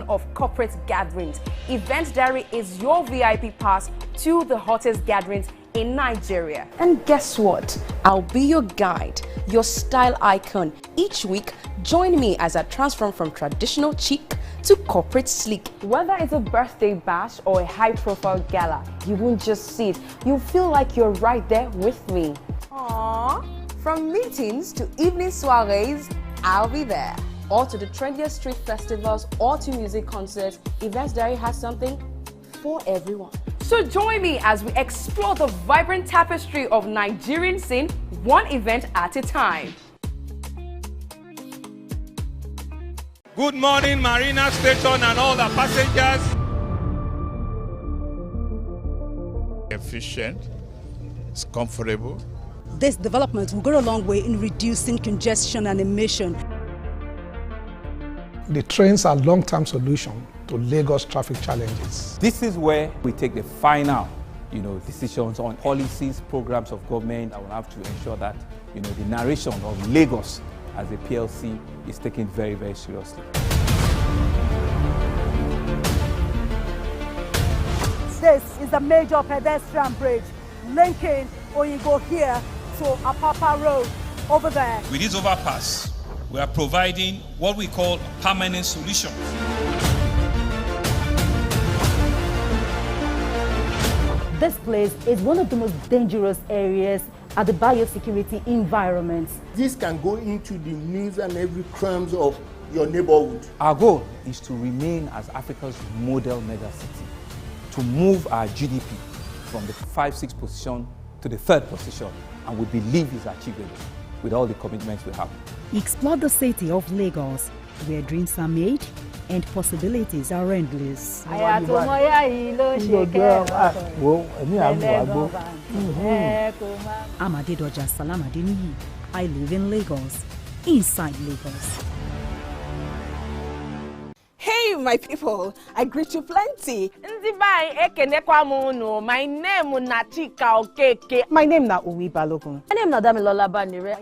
Of corporate gatherings. Event Diary is your VIP pass to the hottest gatherings in Nigeria. And guess what? I'll be your guide, your style icon. Each week, join me as I transform from traditional chic to corporate sleek. Whether it's a birthday bash or a high-profile gala, you won't just see it. You'll feel like you're right there with me. Aww. From meetings to evening soirees, I'll be there. Or to the trendiest street festivals, or to music concerts, Events Diary has something for everyone. So join me as we explore the vibrant tapestry of Nigerian scene, one event at a time. Good morning, Marina Station and all the passengers. Efficient, it's comfortable. This development will go a long way in reducing congestion and emission. The trains are a long-term solution to Lagos traffic challenges. This is where we take the final, decisions on policies, programs of government. I will have to ensure that, the narration of Lagos as a PLC is taken very, very seriously. This is a major pedestrian bridge linking Oyingo here to Apapa Road over there. With this overpass, we are providing what we call a permanent solution. This place is one of the most dangerous areas at the biosecurity environment. This can go into the news and every crumbs of your neighborhood. Our goal is to remain as Africa's model megacity, to move our GDP from the 5-6 position to the 3rd position, and we believe it's achievable with all the commitments we have. Explore the city of Lagos, where dreams are made and possibilities are endless. I'm Adedoja Salamadini. I live in Lagos, inside Lagos. Hey, my people, I greet you plenty. My name is Nachika Okeke. My name is Uwi Balogun. My name is Damilola Banire.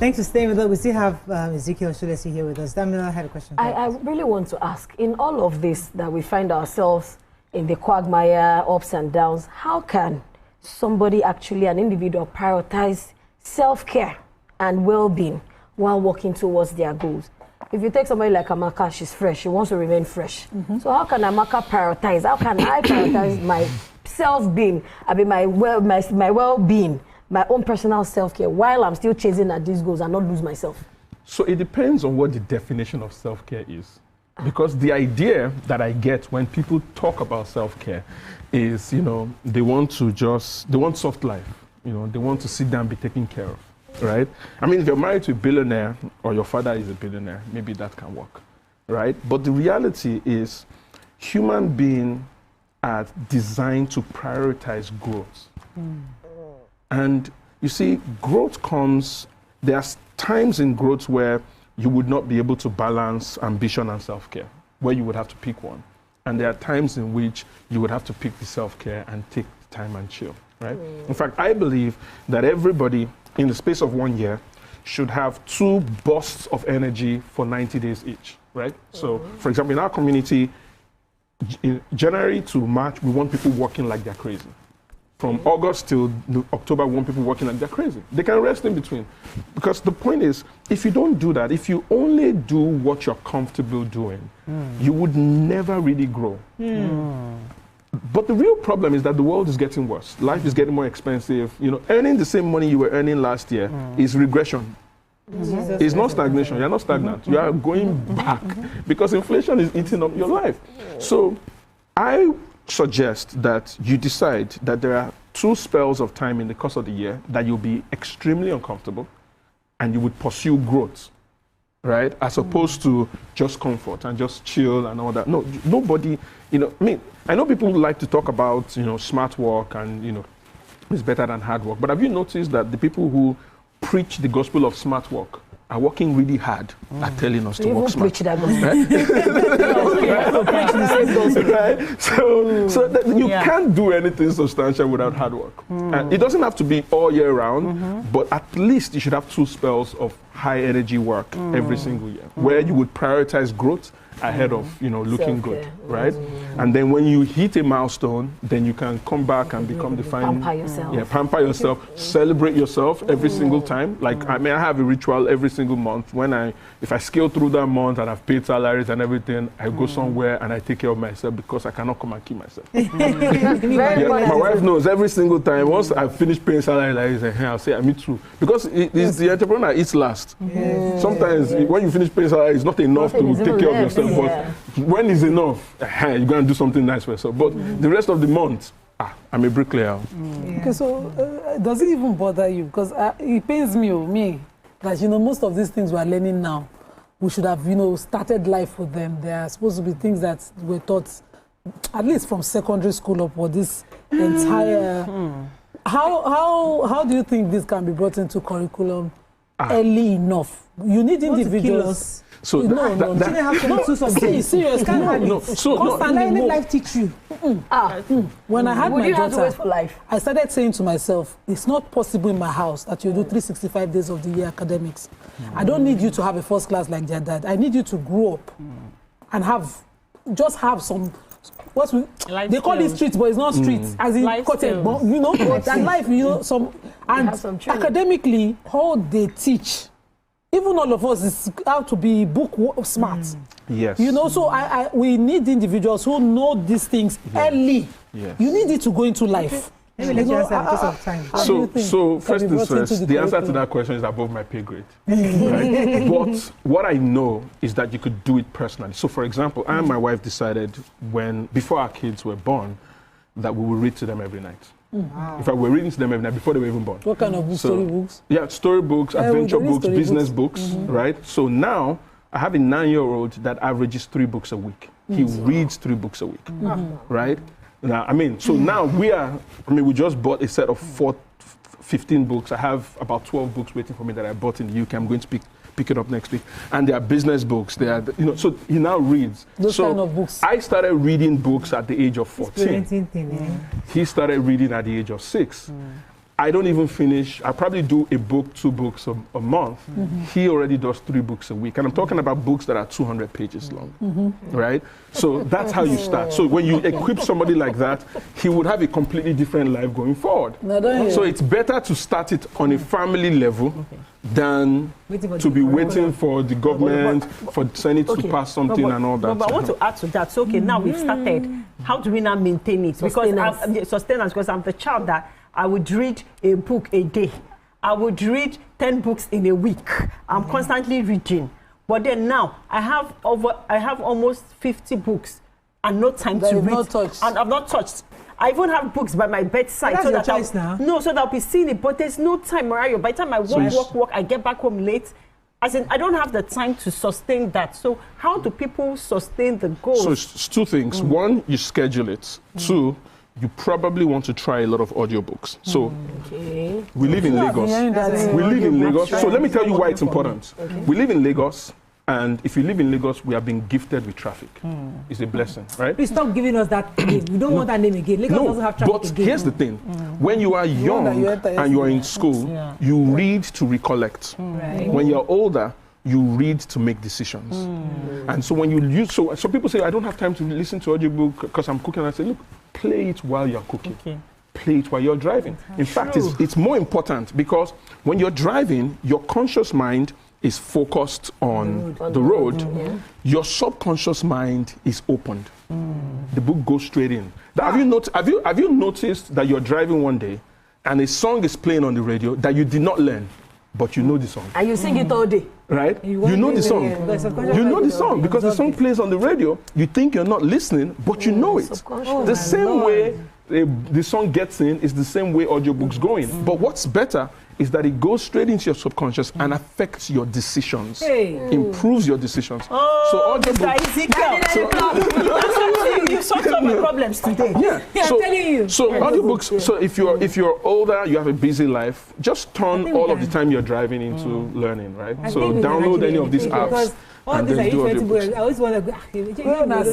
Thanks for staying with us. We still have Ezekiel Shulesi here with us. Damina had a question. I really want to ask, in all of this that we find ourselves in the quagmire, ups and downs, how can somebody actually, an individual, prioritize self-care and well-being while working towards their goals? If you take somebody like Amaka, she's fresh, she wants to remain fresh. So how can Amaka prioritize? How can I prioritize my self-being, my well-being, my own personal self-care while I'm still chasing at these goals and not lose myself? So it depends on what the definition of self-care is. Because the idea that I get when people talk about self-care is, they want soft life. They want to sit down and be taken care of, right? I mean, if you're married to a billionaire or your father is a billionaire, maybe that can work, right? But the reality is human beings are designed to prioritize growth. And you see, growth comes, there's times in growth where you would not be able to balance ambition and self-care, where you would have to pick one. And there are times in which you would have to pick the self-care and take the time and chill, right? In fact, I believe that everybody in the space of 1 year should have 2 bursts of energy for 90 days each, right? So, for example, in our community, in January to March, we want people working like they're crazy. From August till October, we want people working like they're crazy. They can rest in between. Because the point is, if you don't do that, if you only do what you're comfortable doing, you would never really grow. But the real problem is that the world is getting worse. Life is getting more expensive. Earning the same money you were earning last year is regression. It's not stagnation. You're not stagnant. You are going back because inflation is eating up your life. So I suggest that you decide that there are 2 spells of time in the course of the year that you'll be extremely uncomfortable and you would pursue growth, right? As opposed to just comfort and just chill and all that. No, nobody, I know people like to talk about, smart work and, it's better than hard work. But have you noticed that the people who preach the gospel of smart work are working really hard at telling us to work smart. Preach that right? So that you can't do anything substantial without hard work. And it doesn't have to be all year round, but at least you should have 2 spells of high energy work every single year, where you would prioritize growth ahead of looking good, right? And then when you hit a milestone, then you can come back and become the fine. Pamper yourself. Yeah, pamper yourself. Celebrate yourself every single time. Like I have a ritual every single month. If I scale through that month and I've paid salaries and everything, I go somewhere and I take care of myself because I cannot come and keep myself. My wife knows every single time. Once I finish paying salary, I'll say, me too, because it's the entrepreneur that eats last. Sometimes when you finish paying salary, it's not enough to take care of yourself. But when it's enough, you're going to do something nice for yourself. But the rest of the month, I'm a bricklayer. Okay, so does it even bother you? Because it pains me that, most of these things we're learning now, we should have, started life with them. They are supposed to be things that were taught, at least from secondary school up, or this entire... How do you think this can be brought into curriculum early enough? You need individuals... So you have to do something. Serious, can't have it. Constantly life teach you. When I had my you have to daughter, wait for life? I started saying to myself, it's not possible in my house that you do 365 days of the year academics. I don't need you to have a first class like their dad. I need you to grow up and have some. They call it streets, but it's not streets. As in cottage, and life, some academically, how they teach. Even all of us is how to be book smart. Yes. So we need individuals who know these things early. Yes. You need it to go into life. Maybe let's answer because of time. So first things first, the answer to that question is above my pay grade. Right? But what I know is that you could do it personally. So for example, I and my wife decided before our kids were born, that we would read to them every night. Wow. In fact, we're reading to them every night before they were even born. What kind of books? Story books? Yeah, story books, adventure books, business books, right? So now I have a 9-year-old that averages 3 books a week. He reads 3 books a week, right? Now, now we just bought a set of 15 books. I have about 12 books waiting for me that I bought in the UK. I'm going to pick it up next week. And they are business books. They are, so he now reads. Those kind of books. I started reading books at the age of 14. He started reading at the age of 6. I don't even finish. I probably do a book, 2 books a month. He already does 3 books a week. And I'm talking about books that are 200 pages long, right? So that's how you start. So when you equip somebody like that, he would have a completely different life going forward. So it's better to start it on a family level than to be waiting for the government, for the Senate to pass something and all that. But I want to add to that. So, okay, now we've started. How do we now maintain it? Sustenance, because I'm the child that I would read a book a day. I would read 10 books in a week. I'm constantly reading. But then now, I have almost 50 books and no time to read. And I've not touched. I even have books by my bedside. That's your choice now. No, so that I'll be seeing it. But there's no time, Mariah. By the time I work, I get back home late. As in, I don't have the time to sustain that. So how do people sustain the goals? So it's 2 things. 1, you schedule it. 2, you probably want to try a lot of audiobooks. So we live in Lagos. We live in Lagos. So let me tell you why it's important. We live in Lagos, and if you live in Lagos, we have been gifted with traffic. It's a blessing, right? Please stop giving us that name. We don't want that name again. Lagos doesn't have traffic again. But here's the thing. When you are young and you are in school, you read to recollect. When you're older, you read to make decisions. And so when you use, so people say, I don't have time to listen to audiobook because I'm cooking. I say, look, play it while you're cooking. Play it while you're driving. In fact, it's more important because when you're driving, your conscious mind is focused on the road. Your subconscious mind is opened. The book goes straight in. Have you noticed that you're driving one day and a song is playing on the radio that you did not learn, but you know the song? And you sing it all day. Right? You know the song. You know the song because the song plays on the radio. You think you're not listening, but you know it. The same way the song gets in is the same way audiobooks go in. But what's better is that it goes straight into your subconscious and affects your decisions, improves your decisions. So audiobooks. You solved all my problems today. I'm telling you. So audiobooks. So if you're older, you have a busy life, just turn all of the time you're driving into learning, right? So download any of these apps. Because all these are inflexible. I always want to go. No,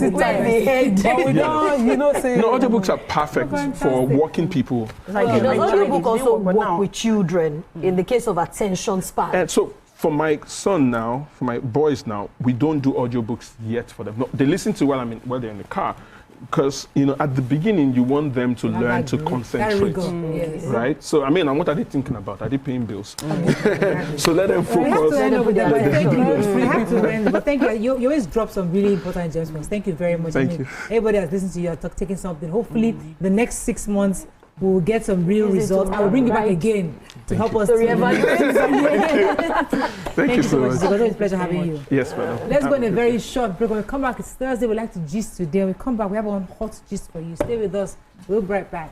audiobooks are perfect for working people. Does audiobook also work with children in the case of attention span? And so for my son now, for my boys now, we don't do audiobooks yet for them. No, they listen to while they're in the car. Because, at the beginning, you want them to learn to concentrate, right? So, and what are they thinking about? Are they paying bills? So let them focus. We have to end, but thank you. You always drop some really important gems for us. Thank you very much. Thank you. Everybody has listened to you, taking something. Hopefully, the next 6 months, we'll get some real results. I will bring you back again to help us. Thank you so much. It was a pleasure having you. Yes, madam. Let's go in a very short break. When we come back, it's Thursday. We'd like to gist today. When we come back, we have one hot gist for you. Stay with us. We'll be right back.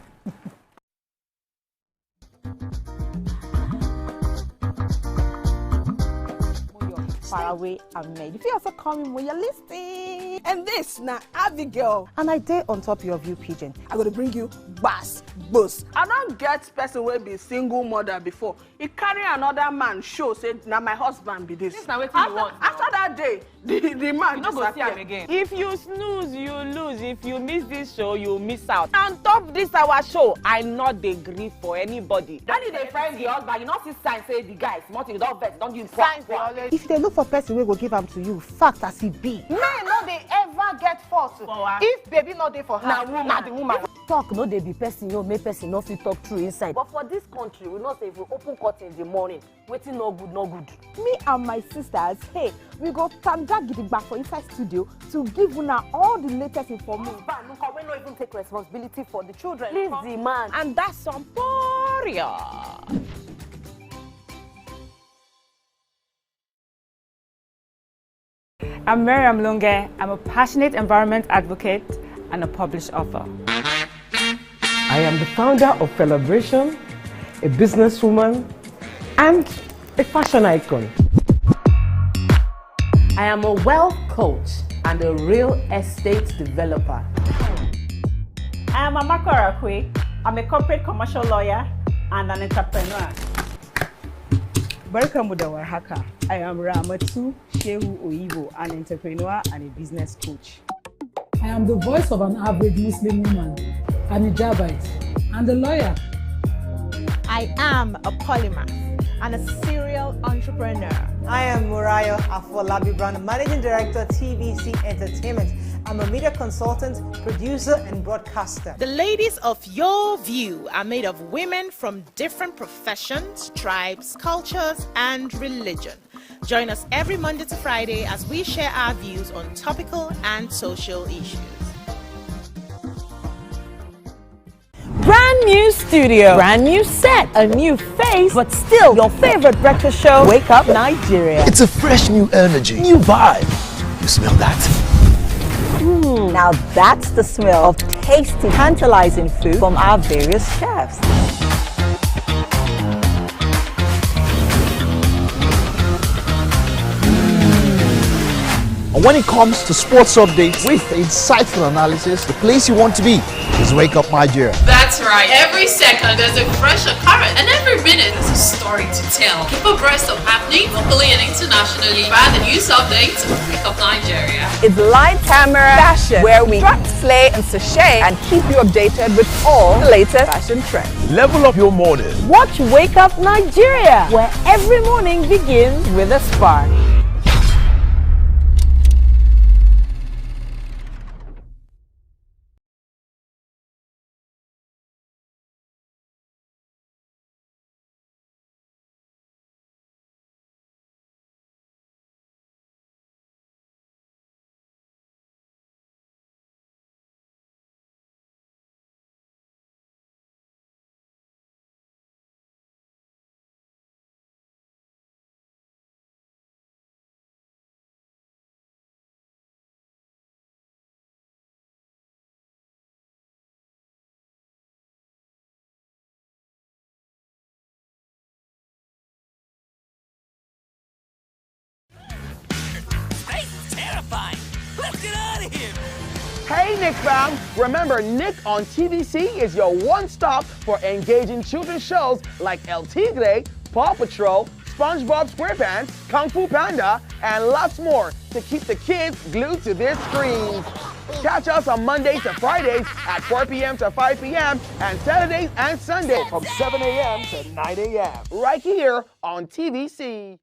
Far away and made. If you also coming when you're listening. And this now Abigail. And I dare on top of your view pigeon. I'm gonna bring you bass boost. I don't get person will be single mother before. He carry another man show say now my husband be this. This now what you want. After that day, the man you not go see him again. If you snooze, you lose. If you miss this show, you miss out. On top this our show, I not dey gree for anybody. When you dey find the husband, you not see sign say the guy smart, you don't vex, don't use signs. If they look for person wey go give am to you, fact as he be. Men no dey ever get fault. If baby no dey for her, na the woman. Talk no dey be person, make person no fit talk true inside. But for this country, we know say if we open curtain in the morning, wetin no good, no good. Me and my sisters, hey, we go tanda gidigba for inside studio to give una all the latest information. Look, we no even take responsibility for the children. Leave the man. And that's some warrior. I'm Miriam Lunge. I'm a passionate environment advocate and a published author. I am the founder of Celebration, a businesswoman, and a fashion icon. I am a wealth coach and a real estate developer. I am Amako Arakwe. I'm a corporate commercial lawyer and an entrepreneur. Barkamu da warhaka. I am Ramatu Shehu Oyibo, an entrepreneur and a business coach. I am the voice of an average Muslim woman, an hijabite, and a lawyer. I I am a polymath and a serial entrepreneur. I am Murayo Afolabi Brown, Managing Director, TVC Entertainment. I'm a media consultant, producer, and broadcaster. The ladies of Your View are made of women from different professions, tribes, cultures, and religion. Join us every Monday to Friday as we share our views on topical and social issues. Brand new studio, brand new set, a new face, but still your favorite breakfast show, Wake Up Nigeria. It's a fresh new energy, new vibe. You smell that? Now that's the smell of tasty, tantalizing food from our various chefs. And when it comes to sports updates with insightful analysis, the place you want to be is Wake Up Nigeria. That's right. Every second there's a fresh occurrence, and every minute there's a story to tell. Keep abreast of happening locally and internationally via the news updates of Wake Up Nigeria. It's light camera fashion, where we strut, slay, and sashay, and keep you updated with all the latest fashion trends. Level up your morning. Watch Wake Up Nigeria, where every morning begins with a spark. Hey Nick fam! Remember, Nick on TVC is your one-stop for engaging children's shows like El Tigre, Paw Patrol, SpongeBob SquarePants, Kung Fu Panda, and lots more to keep the kids glued to their screens. Catch us on Mondays to Fridays at 4 p.m. to 5 p.m. and Saturdays and Sundays from 7 a.m. to 9 a.m. right here on TVC.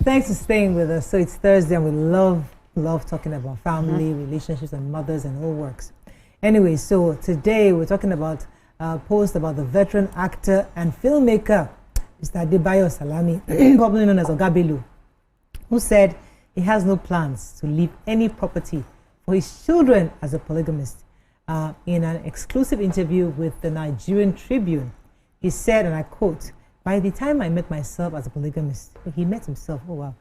Thanks for staying with us. So it's Thursday and we love talking about family, relationships, and mothers and all works. Anyway, so today we're talking about a post about the veteran actor and filmmaker, Mr. Adebayo Salami, popularly known as Ogabelu, who said he has no plans to leave any property for his children as a polygamist. In an exclusive interview with the Nigerian Tribune, he said, and I quote, "By the time I met myself as a polygamist," he met himself, oh wow,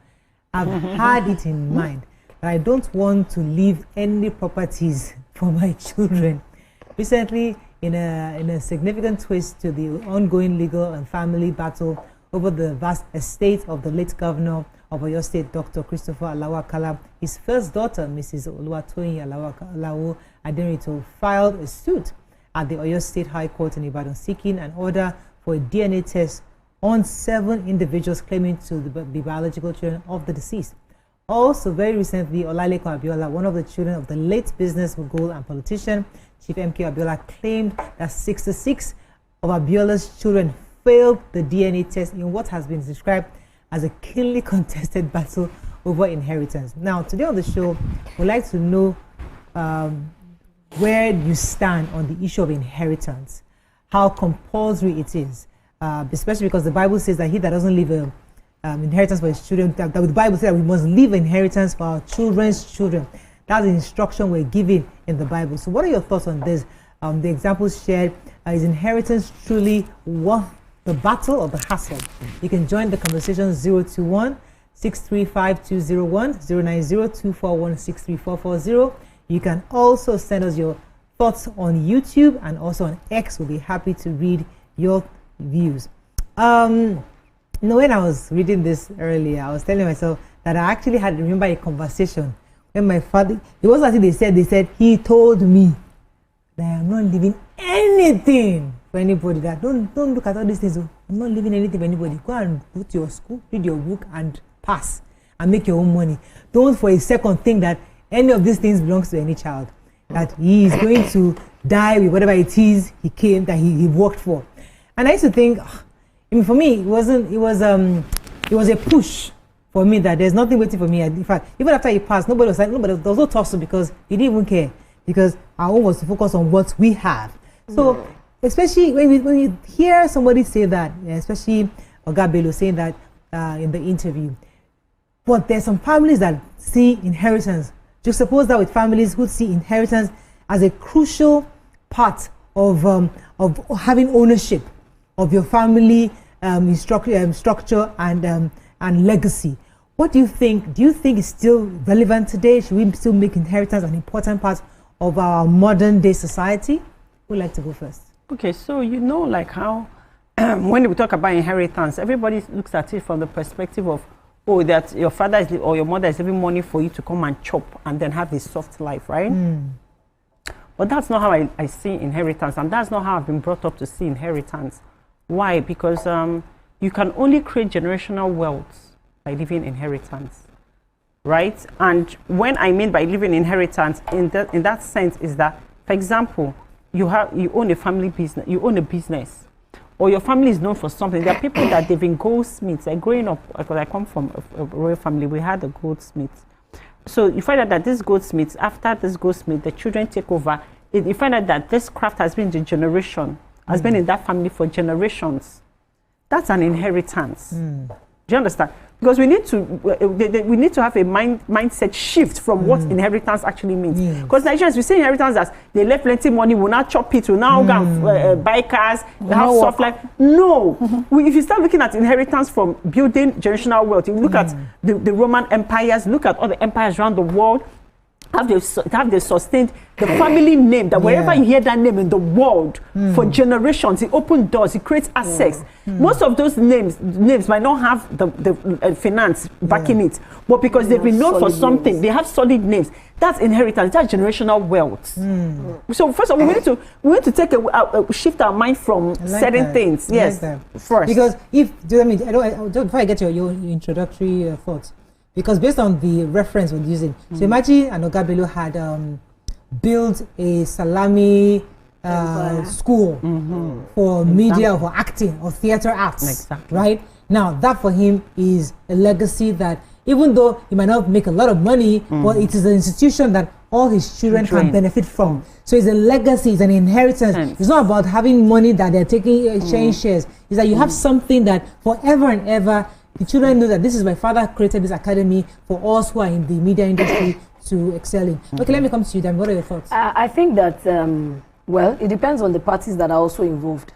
"I've had it in mind that I don't want to leave any properties for my children." Recently, in a significant twist to the ongoing legal and family battle over the vast estate of the late governor of Oyo State, Dr. Christopher Alawakala, his first daughter, Mrs. Oluwatoyin Alawo Adenrito, filed a suit at the Oyo State High Court in Ibadan seeking an order for a DNA test on 7 individuals claiming to be biological children of the deceased. Also, very recently, Olalekan Abiola, one of the children of the late business mogul and politician Chief M.K. Abiola, claimed that 66 of Abiola's children failed the DNA test in what has been described as a keenly contested battle over inheritance. Now, today on the show, we'd like to know where you stand on the issue of inheritance, how compulsory it is, especially because the Bible says that he that doesn't leave an inheritance for his children, that the Bible says that we must leave inheritance for our children's children. That's the instruction we're given in the Bible. So what are your thoughts on this? The examples shared, is inheritance truly worth the battle or the hassle? You can join the conversation 021-635-201, 090-241-63440. You can also send us your thoughts on YouTube and also on X. We'll be happy to read your views. When I was reading this earlier, I was telling myself that I actually had remember a conversation when my father, it was as if they said, he told me that I am not leaving anything for anybody. That don't look at all these things. I'm not leaving anything for anybody. Go and go to your school, read your book and pass and make your own money. Don't for a second think that any of these things belongs to any child. That he is going to die with whatever it is he worked for. And I used to think, for me, it was a push for me that there's nothing waiting for me. In fact, even after he passed, there was no tussle because he didn't even care, because our own was to focus on what we have. So, especially when you hear somebody say that, especially Ogabelo saying that in the interview, but there's some families that see inheritance. Just suppose that with families who see inheritance as a crucial part of having ownership of your family structure and legacy. What do you think? Do you think it's still relevant today? Should we still make inheritance an important part of our modern day society? Who would like to go first? Okay, so like how when we talk about inheritance, everybody looks at it from the perspective of, that your father or your mother is leaving money for you to come and chop and then have a soft life, right? But that's not how I see inheritance, and that's not how I've been brought up to see inheritance. Why? Because you can only create generational wealth by leaving inheritance, right? And when I mean by leaving inheritance, in that sense, is that, for example, you own a family business, you own a business, or your family is known for something. There are people that they've been goldsmiths. Like growing up, because I come from a royal family, we had a goldsmith. So you find out that this goldsmith, after this goldsmith, the children take over. You find out that this craft has been in that family for generations. That's an inheritance. Do you understand? Because we need to have a mindset shift from what inheritance actually means. Because Nigerians, we say inheritance as they left plenty money, will now chop it, will now go and buy cars, have soft life. No. If you start looking at inheritance from building generational wealth, you look at the Roman empires, look at all the empires around the world, have they sustained the family name, that wherever you hear that name in the world for generations, it opens doors, it creates access. Most of those names might not have the finance backing it, but because they've been known for something, they have solid names. That's inheritance, that's generational wealth. So first of all, we need to take shift our mind from certain things. Yes, first. Because before I get your introductory thoughts, because based on the reference we're using, so imagine an Ogabelo had built a salami school for media, or for acting, or theater arts, right? Now, that for him is a legacy that, even though he might not make a lot of money, but it is an institution that all his children can benefit from. So it's a legacy, it's an inheritance. It's not about having money that they're taking exchange shares. It's that you have something that forever and ever, the children know that this is my father created this academy for us who are in the media industry to excel in. Okay, let me come to you then. What are your thoughts? I think that, it depends on the parties that are also involved.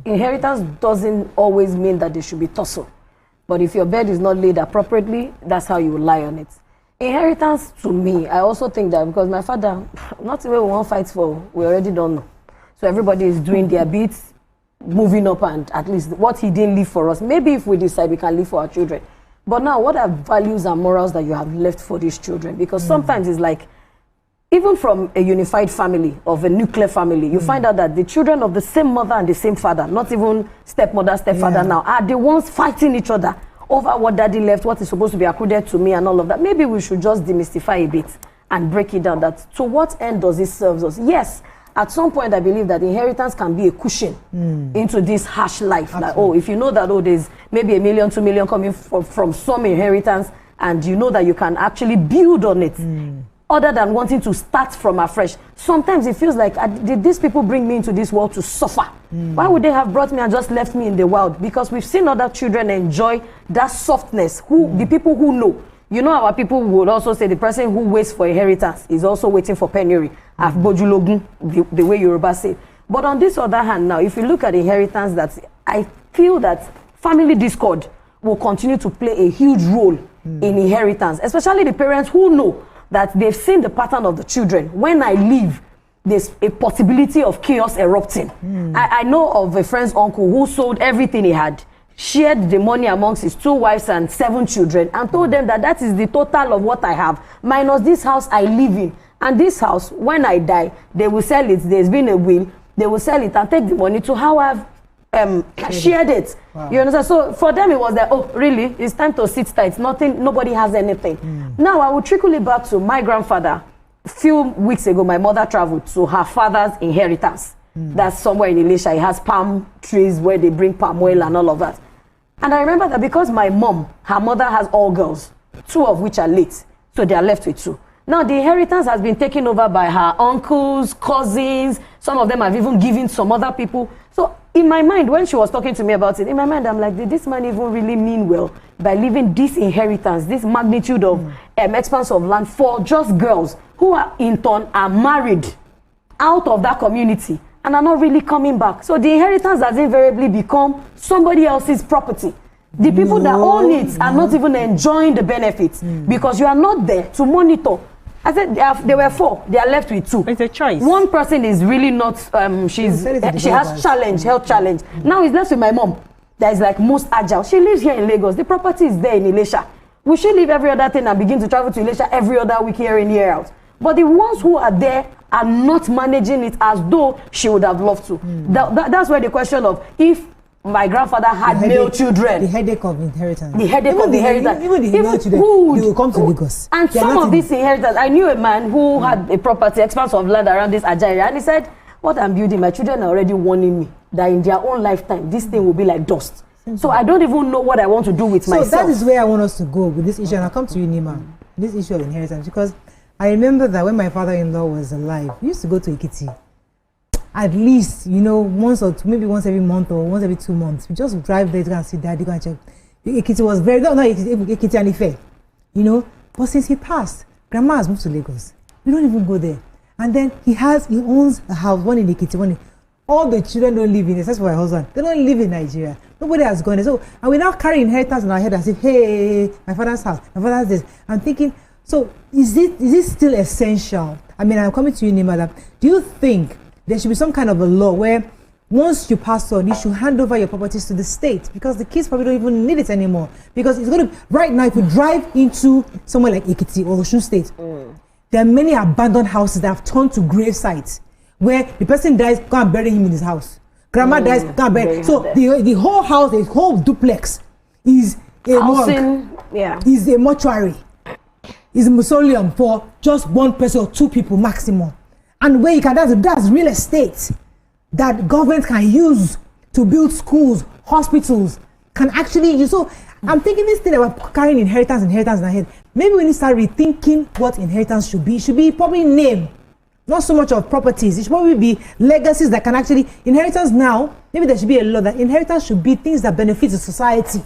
Inheritance doesn't always mean that there should be tussle. But if your bed is not laid appropriately, that's how you will lie on it. Inheritance, to me, I also think that because my father, not even we want fight for, we already don't know. So everybody is doing their bits, moving up, and at least what he didn't leave for us. Maybe if we decide, we can leave for our children. But now, what are values and morals that you have left for these children? Because sometimes it's like, even from a unified family, of a nuclear family, you find out that the children of the same mother and the same father, not even stepmother, stepfather now, are the ones fighting each other over what daddy left, what is supposed to be accrued to me and all of that. Maybe we should just demystify a bit and break it down. That to what end does it serve us? Yes, at some point I believe that inheritance can be a cushion into this harsh life. Like, if you know that, there's maybe 1 million, 2 million coming from some inheritance, and you know that you can actually build on it. other than wanting to start from afresh. Sometimes it feels like, did these people bring me into this world to suffer? Why would they have brought me and just left me in the wild? Because we've seen other children enjoy that softness, the people who know. You know, our people would also say the person who waits for inheritance is also waiting for penury. The way Yoruba say. But on this other hand now, if you look at inheritance, I feel that family discord will continue to play a huge role in inheritance, especially the parents who know that they've seen the pattern of the children. When I leave, there's a possibility of chaos erupting. I know of a friend's uncle who sold everything he had, shared the money amongst his 2 wives and 7 children, and told them that is the total of what I have, minus this house I live in. And this house, when I die, they will sell it. There's been a will. They will sell it and take the money to how I've shared it. Wow. You understand? So for them, it was that, oh, really? It's time to sit tight. Nobody has anything. Now, I will trickle it back to my grandfather. A few weeks ago, my mother traveled to her father's inheritance. That's somewhere in Elisha. He has palm trees where they bring palm oil and all of that. And I remember that because my mom, her mother has all girls, 2 of which are late. So they are left with 2. Now, the inheritance has been taken over by her uncles, cousins. Some of them have even given some other people. So in my mind, when she was talking to me about it, in my mind, I'm like, did this man even really mean well by leaving this inheritance, this magnitude of expanse of land for just girls who are in turn are married out of that community and are not really coming back? So the inheritance has invariably become somebody else's property. The people that own it are not even enjoying the benefits because you are not there to monitor. I said there were 4. They are left with 2. It's a choice. One person is really not. She has challenge, health challenge. Now it's left with my mom. That is like most agile. She lives here in Lagos. The property is there in Elisha. We should leave every other thing and begin to travel to Elisha every other week, year in, year out. But the ones who are there are not managing it as though she would have loved to. That's where the question of if my grandfather had male children. The headache of inheritance. The headache of inheritance. Even the male children, they will come to Lagos. And some of these inheritance, I knew a man who had a property, expanse of land around this Ajay, and he said, what I'm building, my children are already warning me that in their own lifetime, this thing will be like dust. So I don't even know what I want to do with myself. So that is where I want us to go with this issue, and I'll come to you, Nima, this issue of inheritance, because I remember that when my father-in-law was alive, we used to go to Ekiti. At least, once or two, maybe once every month or once every 2 months. We just drive there to go and see daddy, go and check. Ekiti was very, not Ekiti and Ife, But since he passed, grandma has moved to Lagos. We don't even go there. And then he owns a house, one in Ekiti, one in, all the children don't live in it, except for my husband. They don't live in Nigeria. Nobody has gone there. So, and we now carry inheritance in our head as if, hey, my father's house, my father's this. I'm thinking, so is it still essential? I mean, I'm coming to you, Nima, do you think there should be some kind of a law where once you pass on, you should hand over your properties to the state, because the kids probably don't even need it anymore. Because it's going to, right now, if you drive into somewhere like Ekiti or Osun State, there are many abandoned houses that have turned to grave sites where the person dies, go and bury him in his house. Grandma dies, go and bury. So the whole house, the whole duplex is a morgue, is a mortuary, is a mausoleum for just one person or 2 people maximum. And where you can, that's real estate that government can use to build schools, hospitals, can actually use. So I'm thinking this thing about carrying inheritance in our head. Maybe we need to start rethinking what inheritance should be. It should be probably name, not so much of properties. It should probably be legacies that can actually, inheritance now, maybe there should be a law that inheritance should be things that benefit the society.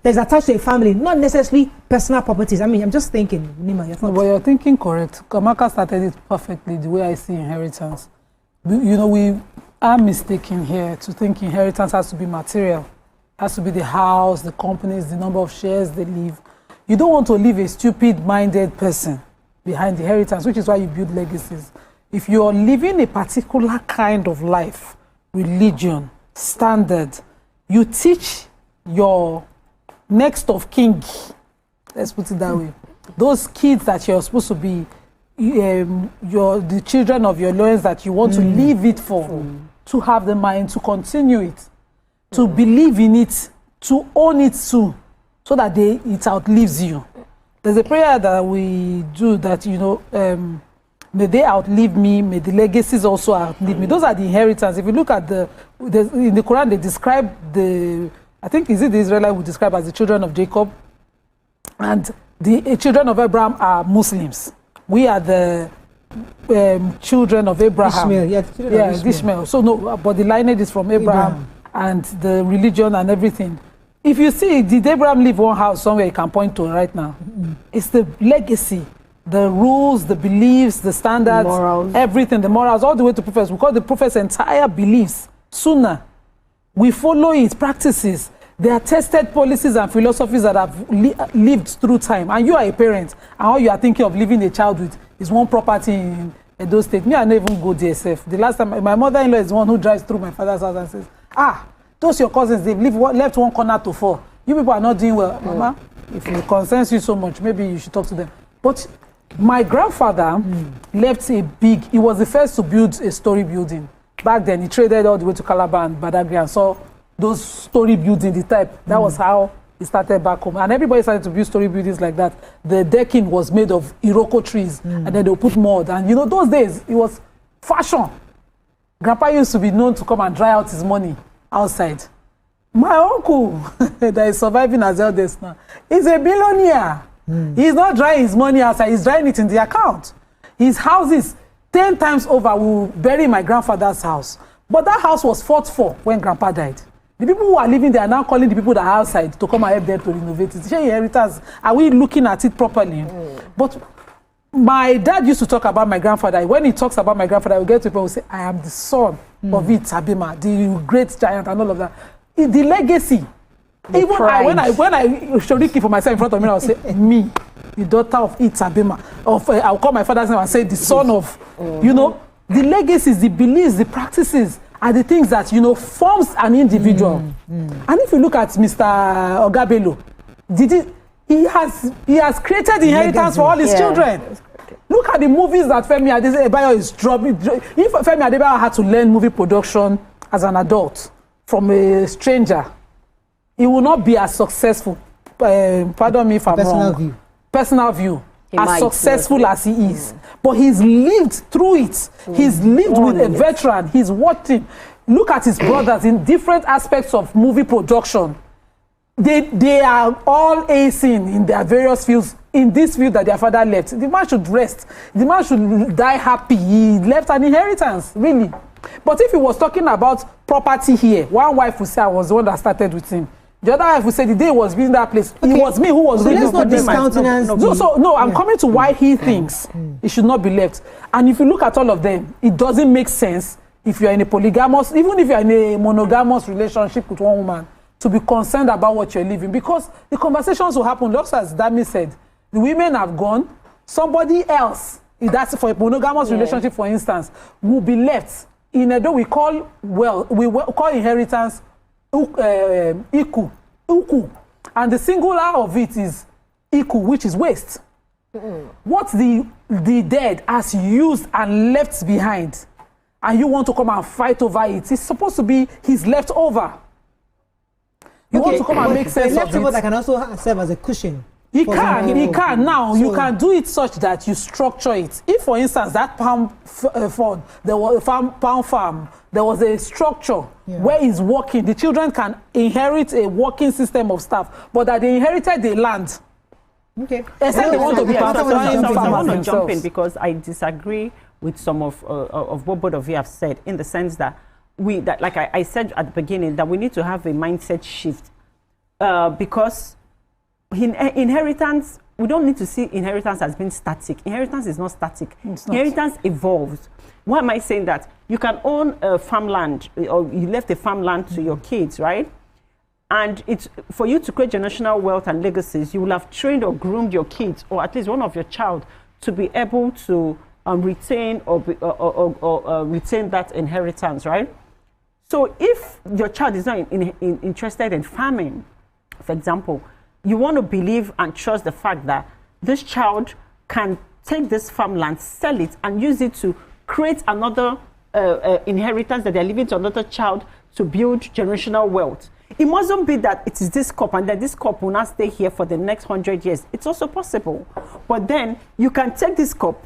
That's attached to a family, not necessarily personal properties. I mean, I'm just thinking, Nima, your thoughts? But you're thinking correct. Kamaka started it perfectly, the way I see inheritance. We are mistaken here to think inheritance has to be material. It has to be the house, the companies, the number of shares they leave. You don't want to leave a stupid-minded person behind the inheritance, which is why you build legacies. If you're living a particular kind of life, religion, standard, you teach your next of king, let's put it that way, those kids that you're supposed to be, the children of your loins that you want to leave it for, to have the mind to continue it, to believe in it, to own it too, so that it outlives you. There's a prayer that we do that, may they outlive me, may the legacies also outlive me. Those are the inheritance. If you look at in the Quran, they describe I think, is it the Israelites we describe as the children of Jacob? And the children of Abraham are Muslims. we are the children of Abraham. Ishmael, Ishmael. So no, but the lineage is from Abraham and the religion and everything. If you see, did Abraham leave one house somewhere you can point to right now? It's the legacy, the rules, the beliefs, the standards, morals. Everything, the morals, all the way to prophets. We call the prophets' entire beliefs, sunnah. We follow it, practices. They are tested policies and philosophies that have lived through time. And you are a parent, and all you are thinking of leaving a child with is one property in Edo State. Me, I never even go there safe. The last time, my mother-in-law is the one who drives through my father's house and says, those your cousins, they've left one corner to fall. You people are not doing well. Mama, if it concerns you so much, maybe you should talk to them. But my grandfather left he was the first to build a story building. Back then, he traded all the way to Calabar and Badagry and saw those story buildings, the type. That was how he started back home. And everybody started to build story buildings like that. The decking was made of Iroko trees, and then they'll put mud. And those days, it was fashion. Grandpa used to be known to come and dry out his money outside. My uncle, that is surviving as eldest now, is a billionaire. He's not drying his money outside, he's drying it in the account. His houses, 10 times over, will bury my grandfather's house. But that house was fought for when Grandpa died. The people who are living there are now calling the people that are outside to come and help them to renovate it. Share inheritance. Are we looking at it properly? But my dad used to talk about my grandfather. When he talks about my grandfather, we get to people who say, I am the son of it, Abima, the great giant and all of that. The legacy. Even when I show Ricky for myself in front of me, I'll say, me, the daughter of Itzabema. I'll call my father's name and say, the son of, the legacies, the beliefs, the practices are the things that, forms an individual. And if you look at Mr. Ogabelo, he has created inheritance for all his children. Look at the movies that Femi Adebayo is dropping. If Femi Adebayo had to learn movie production as an adult from a stranger, he will not be as successful. Pardon me if I'm wrong. Personal view. As successful as he is. But he's lived through it. He's lived with a veteran. He's watched him. Look at his brothers in different aspects of movie production. They are all acing in their various fields. In this field that their father left, the man should rest. The man should die happy. He left an inheritance, really. But if he was talking about property here, one wife would say, I was the one that started with him. The other wife would say, the day he was building that place, it was me who was so let's not discountenance. I'm coming to why he thinks it should not be left. And if you look at all of them, it doesn't make sense if you're in a polygamous, even if you're in a monogamous relationship with one woman, to be concerned about what you're living. Because the conversations will happen, just as Dami said, the women have gone, somebody else, if that's for a monogamous relationship, for instance, will be left. In Edo, we call inheritance iku, and the singular of it is iku, which is waste. What the dead has used and left behind, and you want to come and fight over it, it's supposed to be his leftover. You want to come and make sense of it. Leftover that can also serve as a cushion. He can. Now, you can do it such that you structure it. If, for instance, that pound farm, there was a structure where he's working. The children can inherit a working system of stuff, but that they inherited the land. Okay. Except they want to be farmers themselves. I want to jump in because I disagree with some of what both of you have said, in the sense that like I said at the beginning, that we need to have a mindset shift because inheritance, we don't need to see inheritance as being static. Inheritance is not static. Inheritance evolves. Why am I saying that? You can own a farmland, or you left a farmland to your kids, right? And it's for you to create generational wealth and legacies, you will have trained or groomed your kids, or at least one of your child, to be able to retain or retain that inheritance, right? So if your child is not interested in farming, for example, you want to believe and trust the fact that this child can take this farmland, sell it, and use it to create another inheritance that they're leaving to another child to build generational wealth. It mustn't be that it is this crop and that this crop will not stay here for the next 100 years. It's also possible. But then you can take this crop,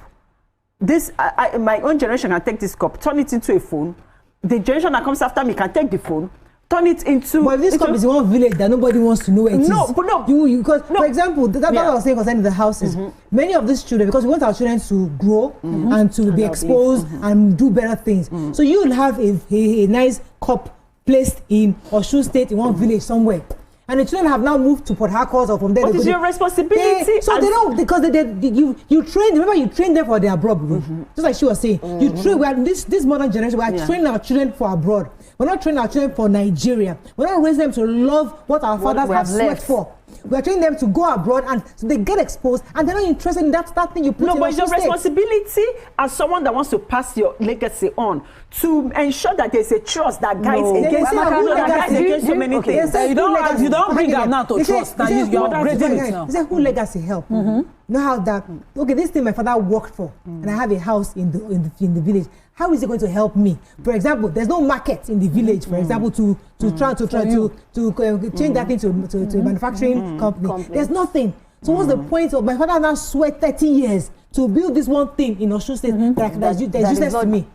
my own generation can take this crop, turn it into a phone. The generation that comes after me can take the phone, turn it into. But if this club is one village that nobody wants to know where it is. No, but no. Because, for example, that's what I was saying concerning the houses. Many of these children, because we want our children to grow and to be exposed and do better things. So you will have a nice cup placed in Osun State in one village somewhere. And the children have now moved to Port Harcourt or from there. What is your responsibility? So they don't, because you train, remember you train them for their abroad. Just like she was saying, you train, this modern generation, we are training our children for abroad. We're not training our children for Nigeria. We're not raising them to love what our fathers have sweat for. We're training them to go abroad and so they get exposed and they're not interested in that thing you put in. No, but it's your responsibility as someone that wants to pass your legacy on to ensure that there's a trust that guides against so many things. You don't bring them now to trust that you're upgrading it now. He said, who legacy help? Know how that, okay, this thing my father worked for and I have a house in the village. How is it going to help me? For example, there's no market in the village, for example, to try to change that thing to a manufacturing company. There's nothing. So what's the point of my father now sweat 30 years to build this one thing in Osun State that's useless to me?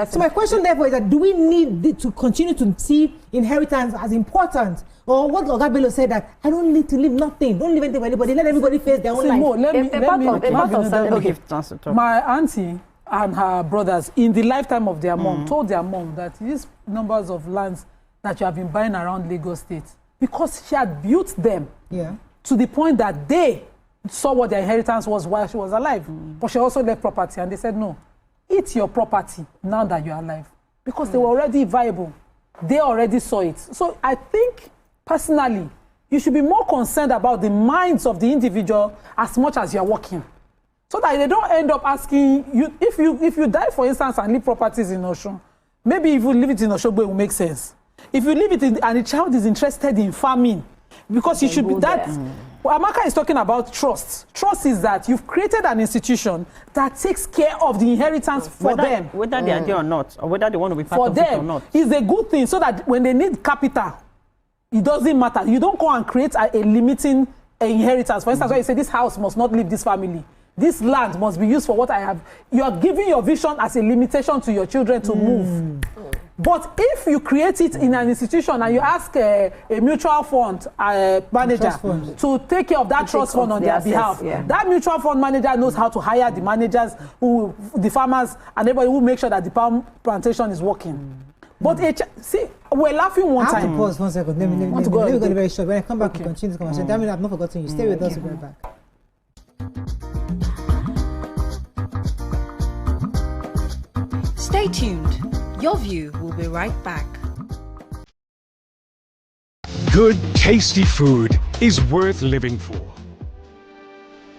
So my question therefore is that do we need to continue to see inheritance as important? Or what Oga Bello said that I don't need to leave nothing. Don't leave anything for anybody. Let everybody face their own life. My auntie and her brothers, in the lifetime of their mom, told their mom that these numbers of lands that you have been buying around Lagos State, because she had built them to the point that they saw what their inheritance was while she was alive. But she also left property, and they said, no, eat your property now that you're alive. Because they were already viable. They already saw it. So I think, personally, you should be more concerned about the minds of the individual as much as you're working. So that they don't end up asking you, if you die, for instance, and leave properties in Osun, maybe if you leave it in Oshogbo, it will make sense. If you leave it in, and the child is interested in farming, because you should be that. Well, Amaka is talking about trust. Trust is that you've created an institution that takes care of the inheritance for them. Whether they are there or not, or whether they want to be part of it or not. It's a good thing, so that when they need capital, it doesn't matter. You don't go and create a limiting inheritance. For instance, when you say this house must not leave this family, this land must be used for what I have. You are giving your vision as a limitation to your children to move. But if you create it in an institution and you ask a mutual fund manager to take care of that trust fund on their behalf, that mutual fund manager knows how to hire the managers, the farmers, and everybody who make sure that the palm plantation is working. But see, we're laughing one time. I have to pause 1 second. Let me go very short. When I come back, we continue this conversation. That means I've not forgotten you. Stay with us. We'll be right back. Stay tuned. Your View will be right back. Good, tasty food is worth living for.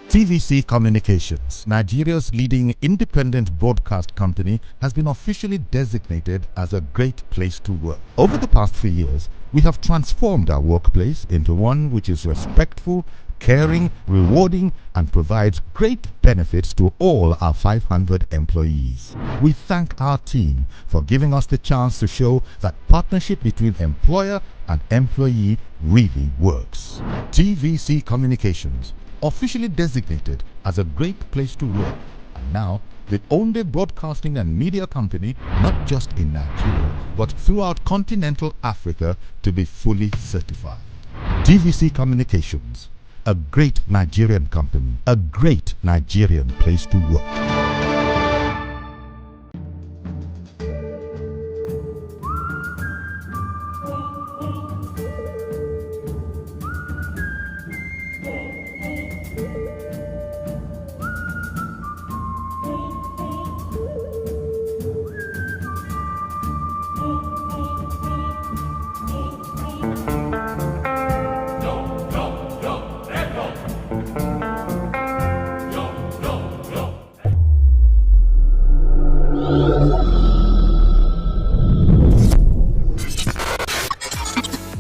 TVC Communications, Nigeria's leading independent broadcast company, has been officially designated as a great place to work. Over the past 3 years, we have transformed our workplace into one which is respectful, caring, rewarding, and provides great benefits to all our 500 employees. We thank our team for giving us the chance to show that partnership between employer and employee really works. TVC Communications, officially designated as a great place to work, and now the only broadcasting and media company, not just in Nigeria, but throughout continental Africa, to be fully certified. TVC Communications, a great Nigerian company, a great Nigerian place to work.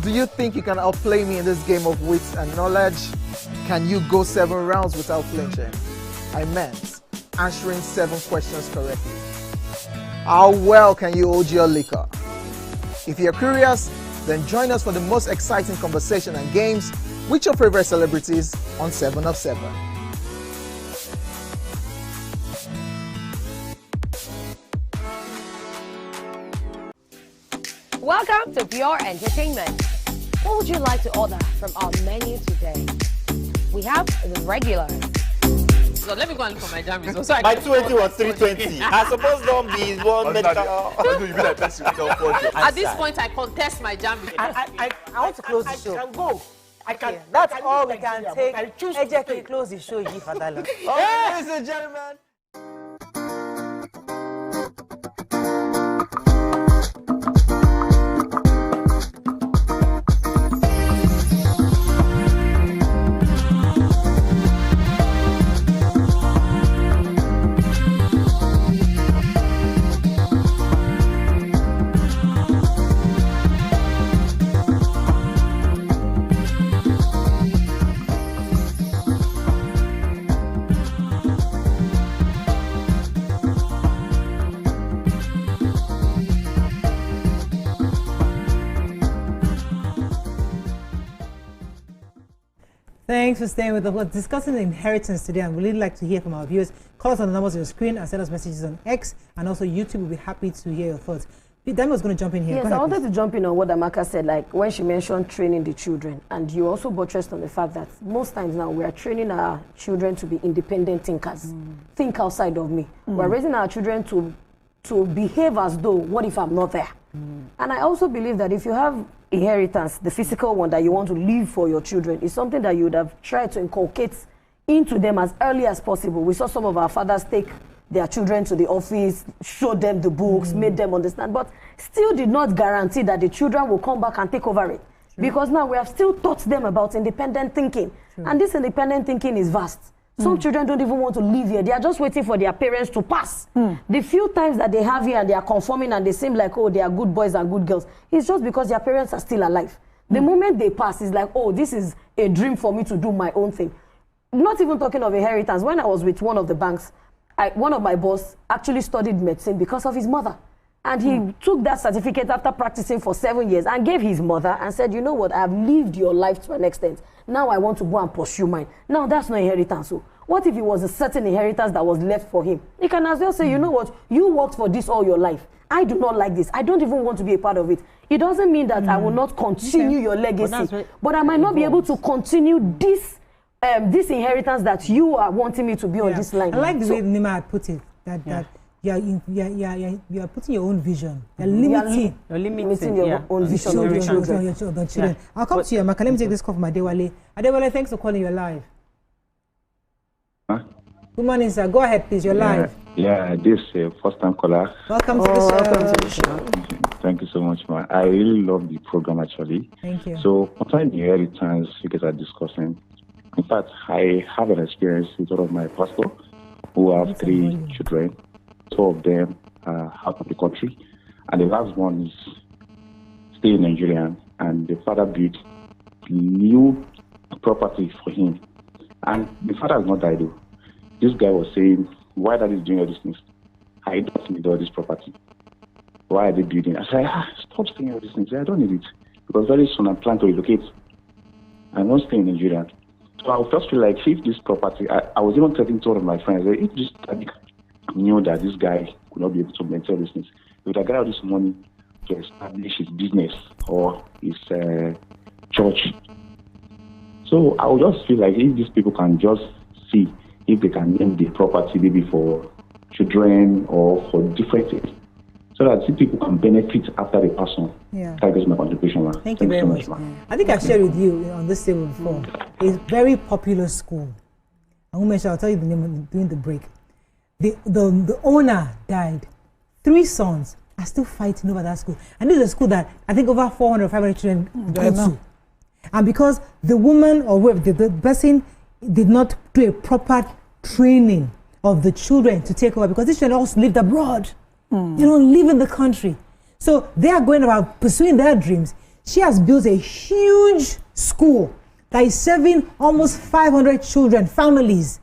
Do you think you can outplay me in this game of wits and knowledge? Can you go 7 rounds without flinching? I meant answering 7 questions correctly. How well can you hold your liquor? If you're curious, then join us for the most exciting conversation and games with your favorite celebrities on 7 of 7. Welcome to Pure Entertainment. What would you like to order from our menu today? We have the regular. So let me go and look for my jam results. So My 280 was 320. I suppose don't be one medical. At this point, I contest my jam results. I want to close the show. I can go. I can. That's all we can take. I choose to close the show. Ladies and gentlemen. Thanks for staying with us. We're discussing the inheritance today, and we'd really like to hear from our viewers. Call us on the numbers on your screen and send us messages on X, and also YouTube. We'll be happy to hear your thoughts. Dami's going to jump in here. Yes, I wanted to jump in on what Amaka said, like when she mentioned training the children, and you also buttressed on the fact that most times now we are training our children to be independent thinkers. Think outside of me. We're raising our children to behave as though, what if I'm not there? And I also believe that if you have inheritance, the physical one that you want to leave for your children, is something that you would have tried to inculcate into them as early as possible. We saw some of our fathers take their children to the office, showed them the books, made them understand, but still did not guarantee that the children will come back and take over it. Because now we have still taught them about independent thinking. And this independent thinking is vast. Some children don't even want to live here. They are just waiting for their parents to pass. The few times that they have here and they are conforming and they seem like, oh, they are good boys and good girls, it's just because their parents are still alive. The moment they pass, it's like, oh, this is a dream for me to do my own thing. Not even talking of inheritance. When I was with one of the banks, one of my boss actually studied medicine because of his mother. And he took that certificate after practicing for 7 years and gave his mother and said, you know what, I've lived your life to an extent. Now I want to go and pursue mine. Now that's not inheritance. So what if it was a certain inheritance that was left for him? He can as well say, you know what, you worked for this all your life. I do not like this. I don't even want to be a part of it. It doesn't mean that I will not continue your legacy. But I might not be able to continue this this inheritance that you are wanting me to be on this line. I like the way Nima had put it, that you are putting your own vision. You're limiting your own vision your of your children. I'll come to you, Amaka. Let me take this call from Adewale. Adewale, thanks for calling. You're live. Good morning, sir. Go ahead, please. You're live. Yeah, this first-time caller. Welcome to the show. Thank you so much, man. I really love the program, actually. Thank you. So, concerning the inheritance you guys are discussing, in fact, I have an experience with one of my pastors who have 3 children. 2 of them are out of the country, and the last one is still in Nigeria, and the father built new property for him. And the father has not died, though. This guy was saying, why that is doing all these things? I don't need all this property. Why are they building? I said, stop saying all these things. I don't need it. Because very soon I plan to relocate. I won't stay in Nigeria. So I first feel like if this property, I was even telling to one of my friends, if this knew that this guy could not be able to maintain these things, he would have got all this money to establish his business or his church. So I would just feel like if these people can just see if they can name the property maybe for children or for different things, so that people can benefit after the person. Yeah. That is my contribution. Thank you very much. I think I've shared with you on this table before. It's a very popular school. I won't mention, I'll tell you the name during the break. The owner died. 3 sons are still fighting over that school. And this is a school that I think over 400 or 500 children go to. And because the woman or whoever, the person did not do a proper training of the children to take over, because these children also lived abroad. They don't live in the country. So they are going about pursuing their dreams. She has built a huge school that is serving almost 500 children, families.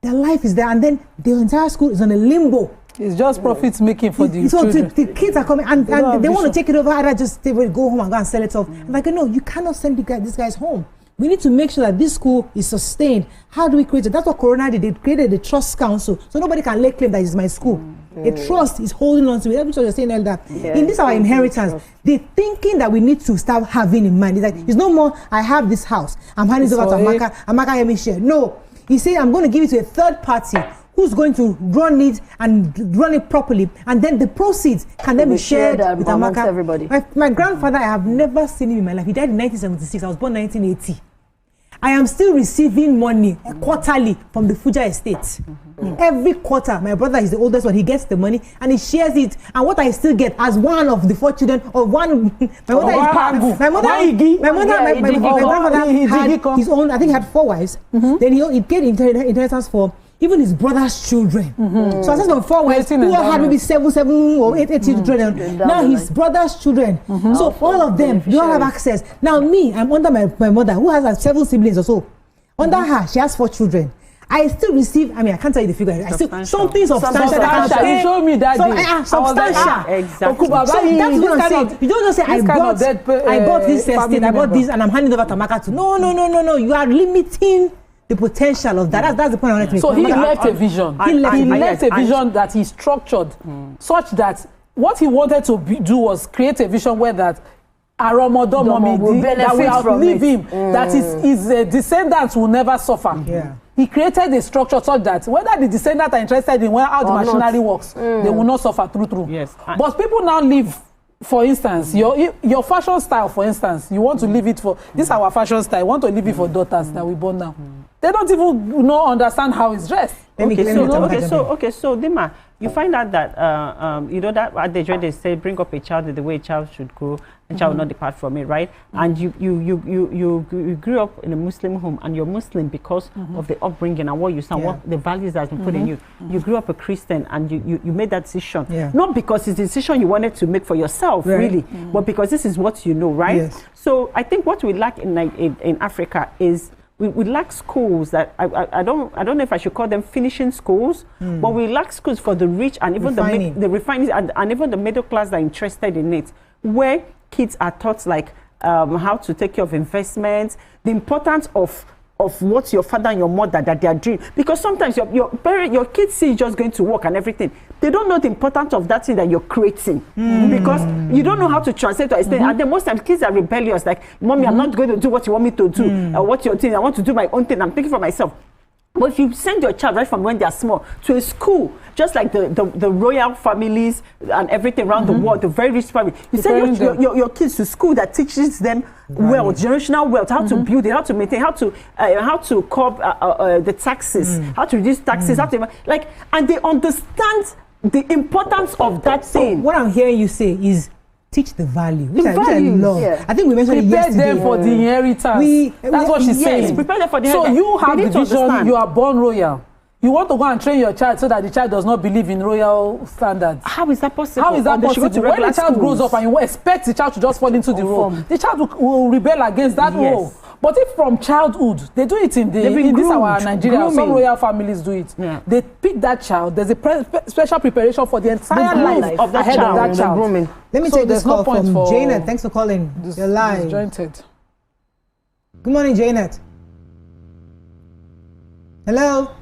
Their life is there, and then the entire school is on a limbo. It's just profits making for the children. The kids are coming, and they want to take it over, either just go home and go and sell it off. I'm like, no, you cannot send these guys home. We need to make sure that this school is sustained. How do we create it? That's what Corona did. They created the Trust Council, so nobody can lay claim that it's my school. A trust is holding on to it. That's what you're saying earlier. Yeah, In this our inheritance, the thinking that we need to start having in mind is like, it's no more, I have this house, I'm handing it over to Amaka, Amaka let me share. No, he said, I'm going to give it to a third party who's going to run it and run it properly, and then the proceeds can then be shared with Amaka. Everybody. My grandfather, I have never seen him in my life. He died in 1976. I was born in 1980. I am still receiving money quarterly from the Fuja estate. Every quarter, my brother is the oldest one. He gets the money and he shares it. And what I still get as one of the 4 children of one, my grandfather had his own. I think he had 4 wives. Then he paid inheritance for even his brother's children. So I said from 4 wives, who had maybe 7 or 8 children. Now his brother's children. So all of them, they all have access. Now me, I'm under my mother, who has 7 siblings or so. Under her, she has 4 children. I still receive, I mean, I can't tell you the figure. I still something substantial. You showed me that day. Substantial. Exactly. So that's what I'm saying. You don't just say, I bought this estate, I bought this, and I'm handing over to Amaka to. No. You are limiting the potential of that. That's the point I wanted to make. So he left a vision. He left a vision that he structured such that what he wanted to do was create a vision where that Aromodomo will outlive him, that his descendants will never suffer. Yeah. He created a structure such that whether the descendants are interested in how the machinery works, they will not suffer through. Yes. But people now live, for instance, your fashion style, for instance, you want to leave it for, this is our fashion style, you want to leave it for daughters that we born now. They don't even understand how it's dressed. So Dima, you find out that you know that at the age they say bring up a child the way a child should grow, and child will not depart from it, right? And you grew up in a Muslim home, and you're Muslim because of the upbringing and what you saw, what the values that have been put in you. You grew up a Christian, and you made that decision, not because it's a decision you wanted to make for yourself, really, but because this is what you know, right? Yes. So I think what we lack in Africa is we lack schools that I don't know if I should call them finishing schools, but we lack schools for the rich and even the refining and even the middle class that are interested in it, where kids are taught like how to take care of investments, the importance of what your father and your mother that they are doing, because sometimes your kids see you just going to work and everything. They don't know the importance of that thing that you're creating, because you don't know how to translate to explain. And then most times kids are rebellious, like, mommy, I'm not going to do what you want me to do, or what you're doing. I want to do my own thing. I'm thinking for myself. But if you send your child right from when they are small to a school, just like the royal families and everything around the world, the very rich family, you send your kids to school that teaches them wealth, generational wealth, how to build it, how to maintain, how to curb the taxes, how to reduce taxes, how to and they understand the importance of that thing. What I'm hearing you say is teach the value, which I love. Yeah. I think we mentioned it yesterday. Prepare them for the inheritance. That's what she's saying. Prepare them for the inheritance. So you have the vision, understand. you are born royal. You want to go and train your child so that the child does not believe in royal standards. How is that possible? How is that possible? When the child grows up and you expect the child to just fall into the role, the child will rebel against that role. But if from childhood, they do it in this our Nigeria, some royal families do it. Yeah. They pick that child. There's a special preparation for the entire life of that child. Of that child. Let me take this call from Janet. Thanks for calling. You're live. Disjointed. Good morning, Janet. Hello.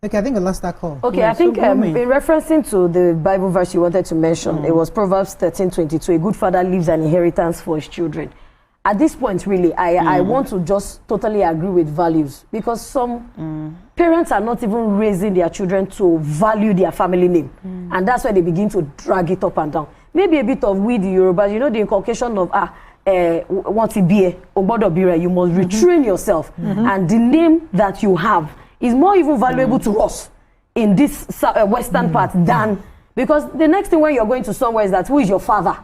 Okay, I think I lost that call. Okay, I think in referencing to the Bible verse you wanted to mention, it was Proverbs 13:22. A good father leaves an inheritance for his children. At this point, really, I want to just totally agree with values, because some parents are not even raising their children to value their family name. And that's why they begin to drag it up and down. Maybe a bit of the Yoruba, you know, the inculcation of, want to be you must retrain yourself. And the name that you have is more even valuable to us in this Western part than, because the next thing when you're going to somewhere is that who is your father?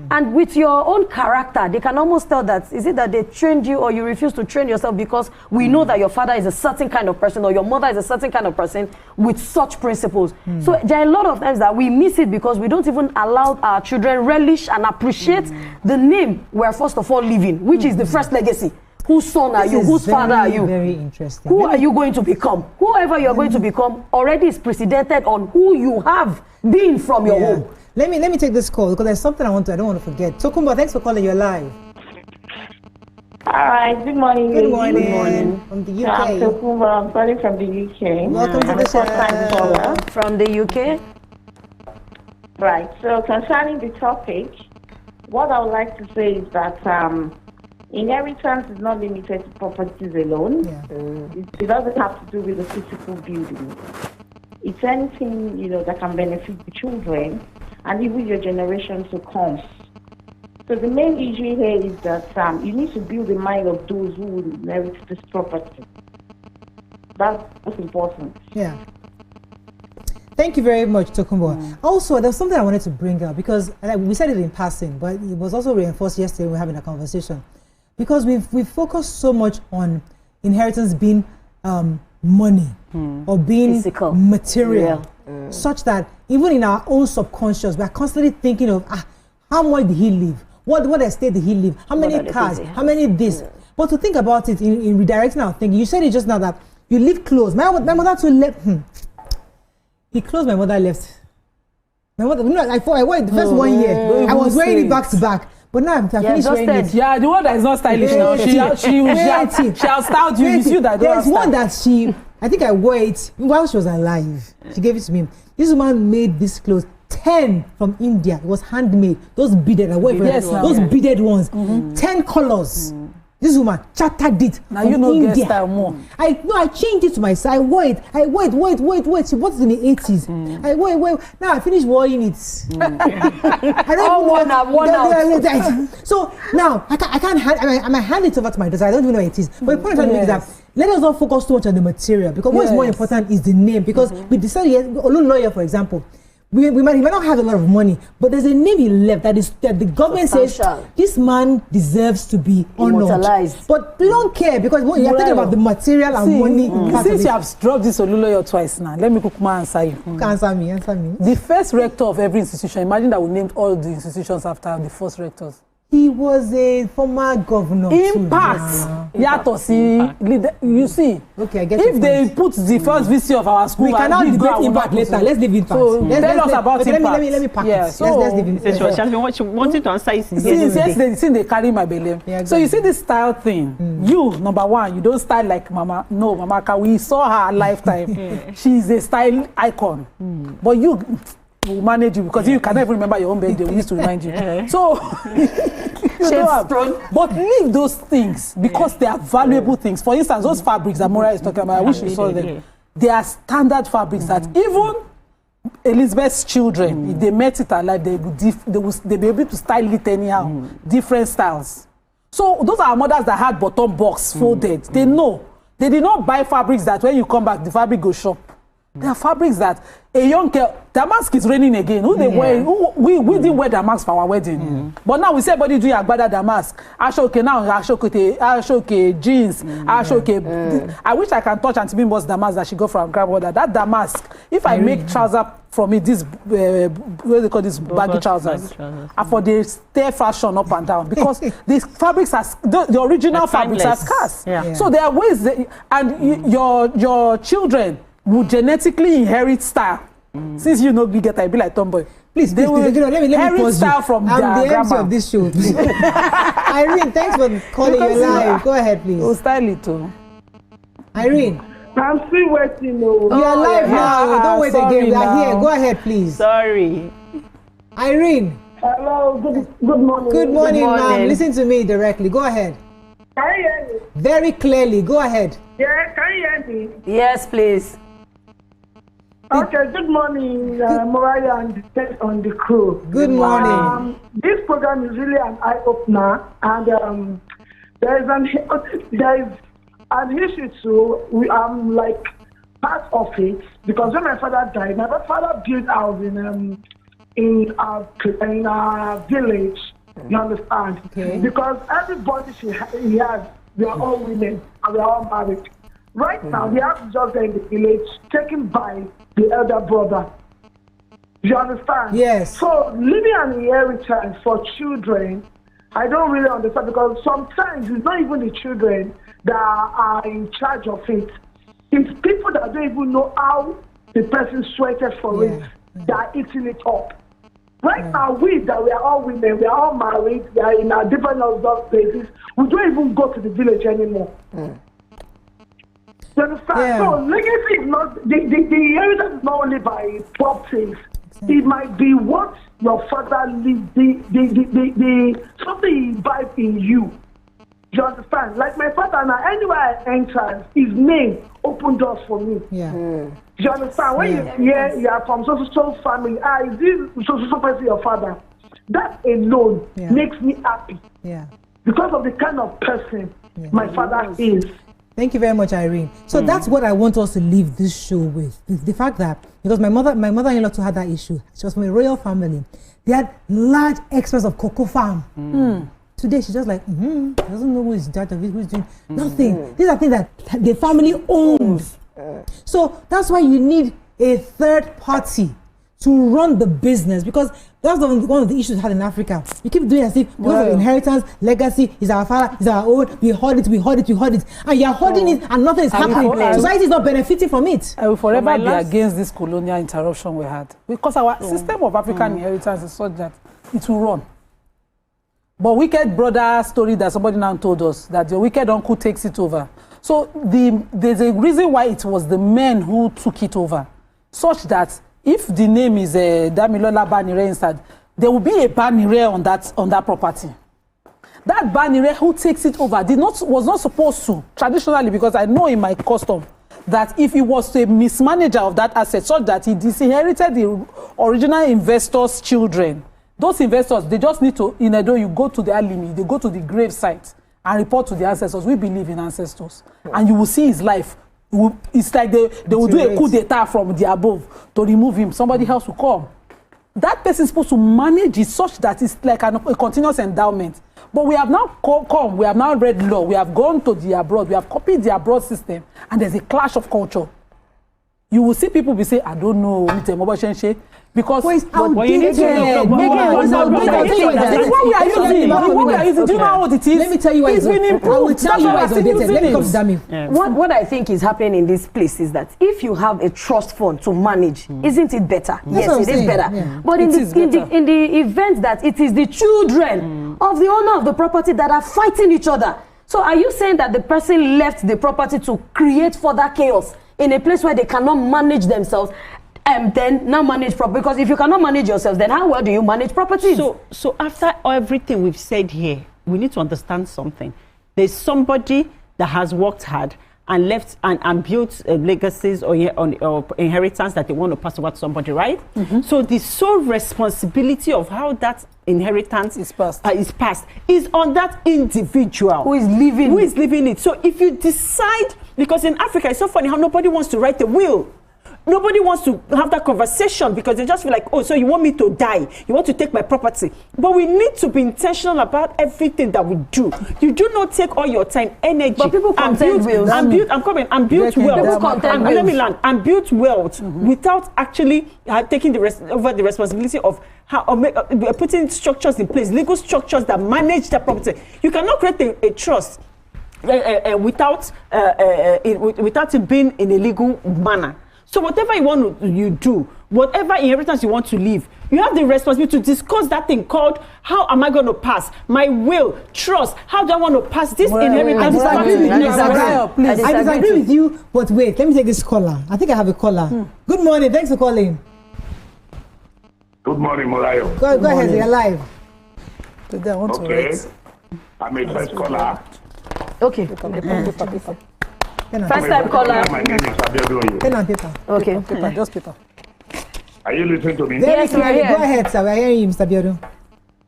And with your own character, they can almost tell that, is it that they trained you or you refuse to train yourself because we know that your father is a certain kind of person or your mother is a certain kind of person with such principles. So there are a lot of times that we miss it because we don't even allow our children relish and appreciate the name we're first of all living, which is the first legacy. Whose son are you? Whose father are you? Very interesting. Who are you going to become? Whoever you're going to become already is precedented on who you have been from your home. Let me take this call because there's something I don't want to forget. Tokumba, thanks for calling. You're live. Hi, good morning. Good ladies. morning. Good morning. From the UK. I'm Tokumba. I'm calling from the UK. Welcome to I'm the a first-time caller. From the UK? Right. So concerning the topic, what I would like to say is that inheritance is not limited to properties alone. It doesn't have to do with the physical building. It's anything, that can benefit the children and even your generation to come. So the main issue here is that you need to build the mind of those who will inherit this property. That's what's important. Yeah. Thank you very much, Tokumbo. Also, there's something I wanted to bring up because we said it in passing, but it was also reinforced yesterday when we were having a conversation. Because we've focused so much on inheritance being money or being physical, material, such that even in our own subconscious, we are constantly thinking of how much did he live? What estate did he live? How many cars? How many this? But to think about it in redirecting our thinking, you said it just now that you live close. My mother too left. He closed. My mother left. My mother. I wore it the first 1 year. I was wearing it back to back. But now I'm finished wearing it. Yeah, the one that is not stylish now. She outstyled you. You see that. There's one that I think I wore it while she was alive. She gave it to me. This woman made this clothes. 10 from India. It was handmade. Those beaded. Those beaded ones. 10 colors. This woman chattered it. Now from you know India. get style more. I changed it to myself. I wore it. She bought it in the 80s. I wore it. Now I finished wearing it. I don't worn out. So now I can't hand it over to my daughter. I don't even know what it is. But the point I'm trying to make is that let us not focus too much on the material, because what's more important is the name. Because we decided, Olu lawyer, for example, we might not have a lot of money, but there's a name he left that the government says this man deserves to be honored. But we don't care, because you're thinking about the material and money. Since you have dropped this Oluloyo twice now, let me answer you. Answer me. The first rector of every institution, imagine that we named all the institutions after the first rectors. He was a former governor. Impact. You see. Okay, I get if they put the first VC of our school, we cannot debate impact later. Let's leave impact. So tell us about impact. Let me pack it. So let's leave impact. She wanted to answer it since they carry my belly. So you see this style thing. You, number one, you don't style like Mama. No, Mama, we saw her lifetime. She's a style icon. But you will manage you, because you cannot even remember your own birthday. We used to remind you. So but leave those things, because they are valuable things. For instance, those fabrics that Mora is talking about, I wish you saw them. They are standard fabrics that even Elizabeth's children, if they met it alive, they'll be able to style it anyhow, different styles. So those are mothers that had bottom box folded. They know. They did not buy fabrics that when you come back, the fabric goes shop. There are fabrics that a young girl, damask is raining again. We didn't wear damask for our wedding. But now we say everybody do agbada damask. Ashoke now, Ashoke jeans, Ashoke. I wish I can touch Auntie Bimbo's damask that she got from grandmother. That damask, if I make trousers from it, this, what do they call this, baggy trousers, for the stay fashion up and down. Because these fabrics are, the original fabrics are scarce. So there are ways, and your children will genetically inherit style. Since you know we get, I be like tomboy. Please, let me inherit style from I'm the grandma. MC of this show. Irene, thanks for calling your live. Go ahead, please. We'll style it too. Irene. I'm still waiting. We are live now. Don't wait again. We are here. Go ahead, please. Sorry. Irene. Hello. Good morning. Good morning, ma'am. Listen to me directly. Go ahead. Can you hear me? Very clearly. Go ahead. Yeah, can you hear me? Yes, please. Okay, good morning, Mariah and on the crew. Good morning. This program is really an eye-opener, and there is an issue too. I'm like part of it, because when my father died, my father built house in our village. You understand? Okay. Because everybody he has, we are all women and we are all married. Right now, we have just in the village taken by the elder brother. You understand? Yes. So leaving an inheritance for children, I don't really understand, because sometimes it's not even the children that are in charge of it. It's people that don't even know how the person sweated for it that are eating it up. Right now, we are all women, we are all married, we are in our different places. We don't even go to the village anymore. You understand? Yeah. So legacy is not the inheritance is not only by properties. It might be what your father lived, the something he imbibed in you. You understand? Like my father now, anywhere I enter, his name opened doors for me. Yeah. You understand? When you hear you are from so family, is this so person your father? That alone makes me happy. Yeah. Because of the kind of person my father is. Thank you very much, Irene. So that's what I want us to leave this show with. The fact that, because my mother-in-law too had that issue. She was from a royal family. They had large expanse of cocoa farm. Today, she's just like, doesn't know who is that of it, who's doing nothing. These are things that the family owns. So that's why you need a third party to run the business, because that's one of the issues we had in Africa. You keep doing as if because of inheritance, legacy is our father, is our own, we hoard it, and you're hoarding it and nothing is happening. Society is not benefiting from it. I will forever be against this colonial interruption we had, because our system of African inheritance is such that it will run. But wicked brother story that somebody now told us, that your wicked uncle takes it over. So there's a reason why it was the men who took it over, such that if the name is Damilola Banire instead, there will be a Banire on that property. That Banire who takes it over was not supposed to, traditionally, because I know in my custom that if he was a mismanager of that asset, such that he disinherited the original investors' children, those investors, they just need to, in Edo, you go to the alimi, they go to the grave site and report to the ancestors. We believe in ancestors. And you will see his life. It's like they will do a coup d'etat from the above to remove him. Somebody else will come. That person is supposed to manage it such that it's like a continuous endowment. But we have now we have now read law, we have gone to the abroad, we have copied the abroad system, and there's a clash of culture. You will see people be saying, I don't know, because it's outdated. Do you know how old it is? Let me tell you why it's improved. I will tell you why it's outdated. Let me come to Dami. What I think is happening in this place is that if you have a trust fund to manage, isn't it better? Yes, it is better. Yeah. But in the event that it is the children of the owner of the property that are fighting each other. So are you saying that the person left the property to create further chaos in a place where they cannot manage themselves? And then now manage property, because if you cannot manage yourselves, then how well do you manage properties? So after everything we've said here, we need to understand something. There's somebody that has worked hard and left and built legacies or inheritance that they want to pass over to somebody, right? So the sole responsibility of how that inheritance is passed is on that individual who is living it. So if you decide, because in Africa it's so funny how nobody wants to write a will. Nobody wants to have that conversation because they just feel like, oh, so you want me to die? You want to take my property? But we need to be intentional about everything that we do. You do not take all your time, energy, but people contend wills. And build wealth. Let me land. And build wealth without actually taking over the responsibility of putting structures in place, legal structures that manage the property. You cannot create a trust without it being in a legal manner. So whatever you do, whatever inheritance you want to leave, you have the responsibility to discuss that thing called, how am I going to pass my will, trust, how do I want to pass this inheritance? I disagree with you, but wait, let me take this caller. I think I have a caller. Good morning, thanks for calling. Good morning, Morayo. Go ahead, you're live. Okay, I'm a first caller. Okay. First time caller. My name is Abiodun. Pen and paper. Okay. Paper, just paper. Are you listening to me? Yes, go ahead, sir. We're hearing you, Mr. Abiodun.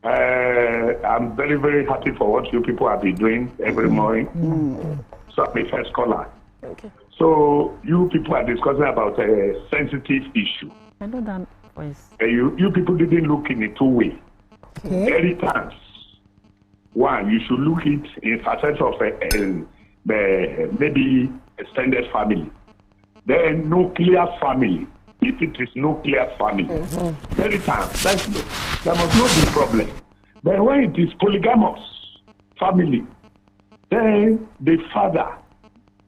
I'm very, very happy for what you people have been doing every morning. So I'm a first caller. Okay. So you people are discussing about a sensitive issue. I know that voice. You people didn't look in a two-way. Okay. Every time. One, you should look it in facets of maybe extended family. Then nuclear family. If it is nuclear family, very time, there must not be problem. But when it is polygamous family, then the father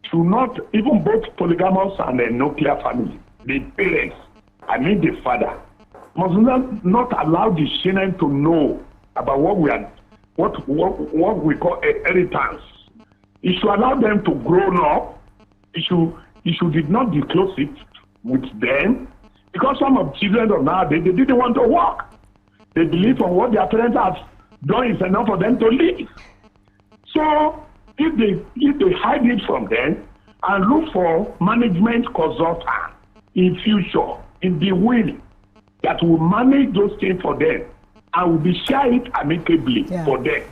should not, even both polygamous and the nuclear family, the parents, I mean the father, must not allow the children to know about what we call inheritance. It should allow them to grow up. It should not disclose it with them, because some of children of nowadays, they didn't want to work. They believe on what their parents have done is enough for them to live. So if they hide it from them and look for management consultant in future, in the will that will manage those things for them and will be share it amicably for them,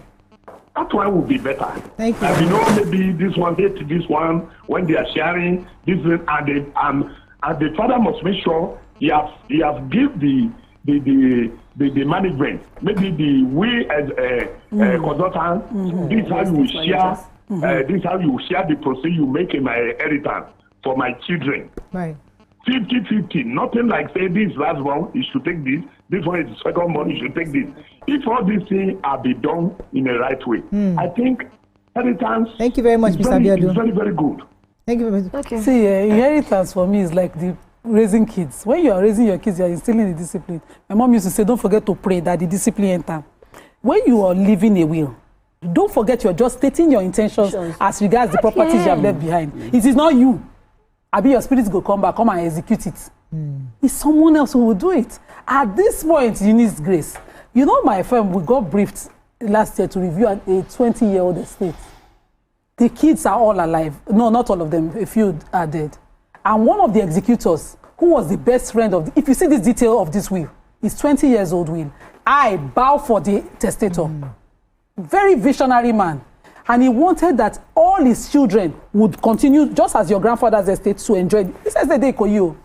that one will be better. Thank you. And maybe this one hate this one when they are sharing this, and the father must make sure he have give the management, maybe the way as a consultant, this is how you share, this is how you share the proceeds you make in my inheritance for my children. Right. 50-50, nothing like say this last one, you should take this one is the second one, you should take this. If all these things are be done in the right way, I think inheritance. Thank you very much, Mr. Abiodun. It's very, very good. Thank you very much. Okay. See, inheritance for me is like the raising kids. When you are raising your kids, you are instilling the discipline. My mom used to say, don't forget to pray that the discipline enter. When you are leaving a will, don't forget you're just stating your intentions as regards the properties you have left behind. It is not you. Abi, your spirits go come and execute it. It's someone else who will do it. At this point, you need grace. You know, my friend, we got briefed last year to review a 20-year-old estate. The kids are all alive. No, not all of them. A few are dead. And one of the executors, who was the best friend of if you see this detail of this will, is 20 years old will. I bow for the testator. Very visionary man. And he wanted that all his children would continue, just as your grandfather's estate, to enjoy. This is the day, Koyo,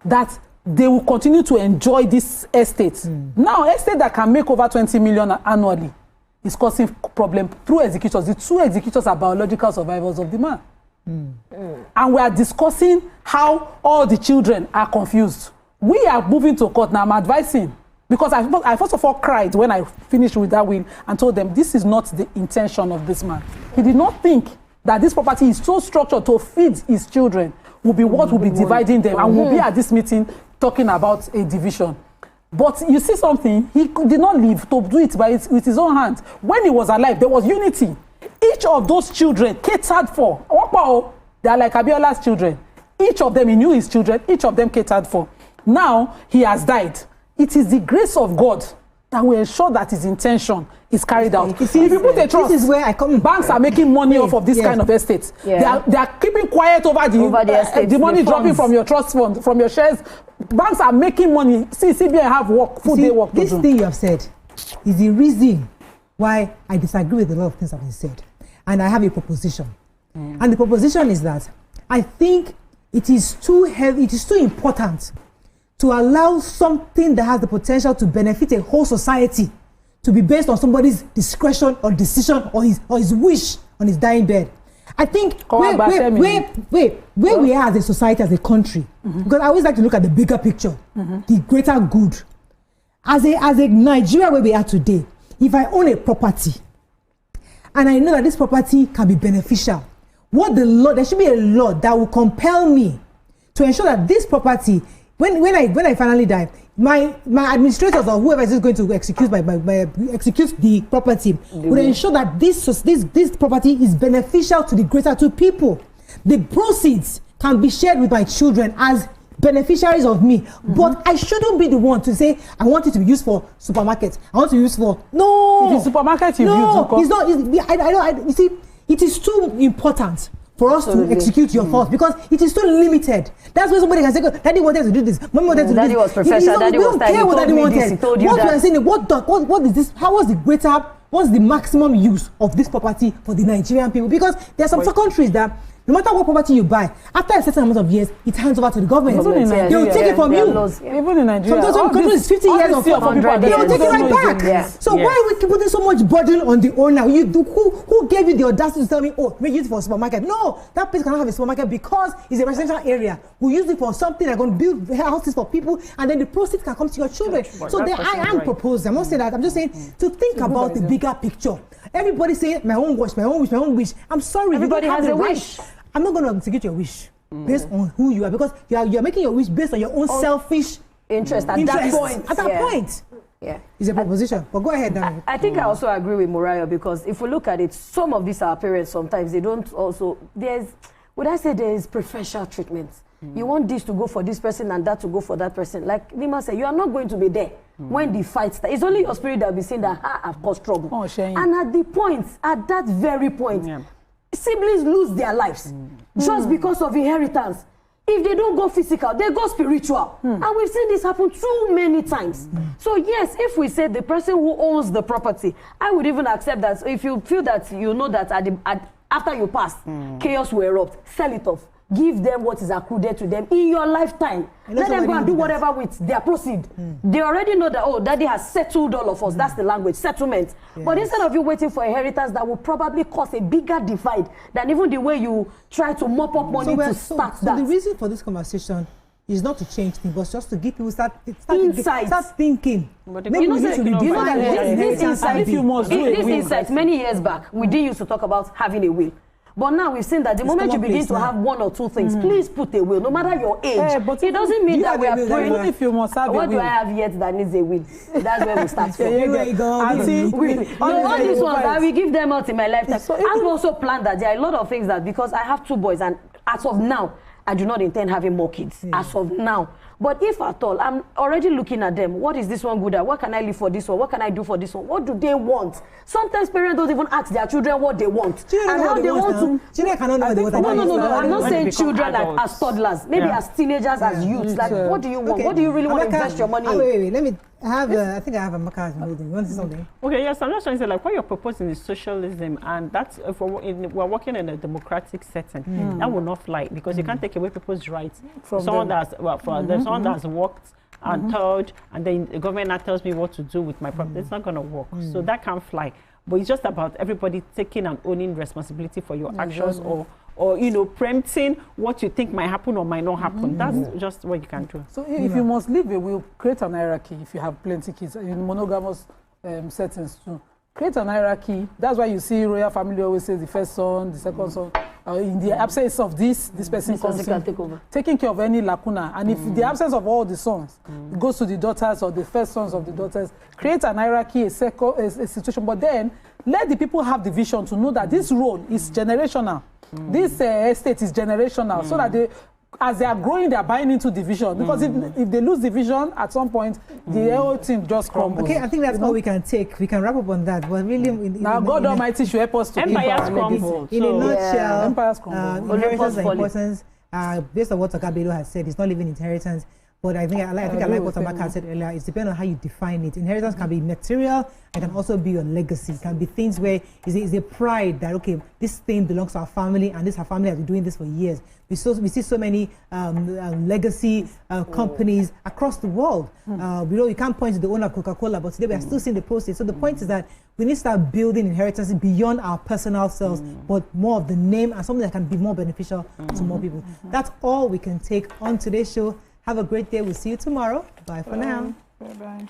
that they will continue to enjoy this estate. Now, estate that can make over 20 million annually is causing problem through executors. The two executors are biological survivors of the man. And we are discussing how all the children are confused. We are moving to court now. I'm advising. Because I first of all cried when I finished with that will and told them this is not the intention of this man. He did not think that this property is so structured to feed his children will be what will be dividing them, and we'll be at this meeting talking about a division. But you see something, he did not live to do it with his own hands. When he was alive, there was unity. Each of those children catered for. They are like Abiola's children. Each of them, he knew his children, each of them catered for. Now, he has died. It is the grace of God that will ensure that his intention is carried out. If you put a trust, this is where I come. Banks are making money off of this kind of estate. They are keeping quiet over the money dropping from your trust fund, from your shares. Banks are making money. See, CBN have work, full day work to do. This thing you have said is the reason why I disagree with a lot of things that have been said. And I have a proposition. And the proposition is that I think it is too heavy, it is too important to allow something that has the potential to benefit a whole society to be based on somebody's discretion or decision or his wish on his dying bed. I think where we are as a society, as a country, because I always like to look at the bigger picture, the greater good. As a Nigeria where we are today, if I own a property and I know that this property can be beneficial, there should be a law that will compel me to ensure that this property, when I finally die, my administrators or whoever is going to execute execute the property will ensure that this property is beneficial to the greater two people. The proceeds can be shared with my children as beneficiaries of me, but I shouldn't be the one to say I want it to be used for supermarkets. I want to use for if it's supermarket you it's not. You see, it is too important for us to execute your thoughts because it is too limited. That's why somebody can say, Daddy wanted to do this, Mommy wanted to do this. Daddy was professor, Daddy was time, he told me this, he told you that. What we are saying, what is this? How was the greater, what's the maximum use of this property for the Nigerian people? Because there are some countries that no matter what property you buy, after a certain amount of years, it hands over to the government. They will take it from you. Even in Nigeria. Sometimes some countries 50 years or 400 they will take it right back. So why are we putting so much burden on the owner? Who gave you the audacity to tell me, oh, we use it for a supermarket? No, that place cannot have a supermarket because it's a residential area. We use it for something that's going to build houses for people, and then the proceeds can come to your children. So I am proposing. I'm not saying that. I'm just saying to think about the bigger picture. Everybody saying my own wish, my own wish, my own wish. I'm sorry. Everybody has a wish. I'm not going to execute your wish based on who you are, because you're making your wish based on your own selfish interest at that point. At that point. Yeah. It's a proposition. But go ahead, Dami. I think I also agree with Moriah, because if we look at it, some of these our parents sometimes they don't also there is preferential treatment. You want this to go for this person and that to go for that person. Like Nima said, you are not going to be there when the fight starts. It's only your spirit that will be saying that I've caused trouble. And at that very point, siblings lose their lives just because of inheritance. If they don't go physical, they go spiritual. And we've seen this happen too many times. So yes, if we say the person who owns the property, I would even accept that. If you feel that you know that after you pass, chaos will erupt, sell it off. Give them what is accrued to them in your lifetime. Let them go and do whatever with their proceed. They already know that, oh, daddy has settled all of us. That's the language, settlement. Yes. But instead of you waiting for inheritance, that will probably cause a bigger divide than even the way you try to mop up money to start that. So the reason for this conversation is not to change things, but just to give people start thinking. But maybe we need to redefine this insight. Many years back, we did used to talk about having a will. But now we've seen that the moment you begin to have one or two things, please put a will, no matter your age. But it doesn't mean that we are praying. If you must have what a will. Do I have yet that needs a will? That's where we start from. Here we go. All these ones, I will give them out in my lifetime. I've also planned that there are a lot of things that, because I have 2 boys, and as of now, I do not intend having more kids. As of now. But if at all, I'm already looking at them. What is this one good at? What can I live for this one? What can I do for this one? What do they want? Sometimes parents don't even ask their children what they want. Children and how they want to. Children cannot know what they want. No. I'm not saying children like as toddlers. Maybe as teenagers, as youths. Like, what do you want? What do you really want to invest your money in? Wait. Let me have. I think I have a Maka building. You want to say something? Okay, yes. I'm just trying to say, like, what you're proposing is socialism, and that's if we're working in a democratic setting, that will not fly, because you can't take away people's rights from someone that's someone that's worked and told, and then the government now tells me what to do with my property. It's not going to work. So that can't fly. But it's just about everybody taking and owning responsibility for your actions, or you know, preempting what you think might happen or might not happen. That's just what you can do. So if you must live a will, create an hierarchy. If you have plenty kids in monogamous settings too, create an hierarchy. That's why you see royal family always say the first son, the second son. In the absence of this person comes in, taking care of any lacuna. And if the absence of all the sons, it goes to the daughters or the first sons of the daughters. Create an hierarchy, a situation. But then let the people have the vision to know that this role is generational. This estate is generational, so that as they are growing, they are buying into the vision. Because if they lose the vision at some point, the whole thing just crumbles. Okay, I think that's all we can take. We can wrap up on that. But really, now God Almighty should help us to empires crumble. In a nutshell, empires crumble. Inheritance and importance. Based on what Takabelo has said, it's not leaving inheritance. But I think I like what Amaka said earlier. It's depending on how you define it. Inheritance can be material, and can also be your legacy. It can be things where it's a pride that, okay, this thing belongs to our family, and our family has been doing this for years. We see so many legacy companies across the world. You can't point to the owner of Coca-Cola, but today we are still seeing the proceeds. So the point is that we need to start building inheritance beyond our personal selves, but more of the name and something that can be more beneficial to more people. That's all we can take on today's show. Have a great day. We'll see you tomorrow. Bye for now. Bye-bye.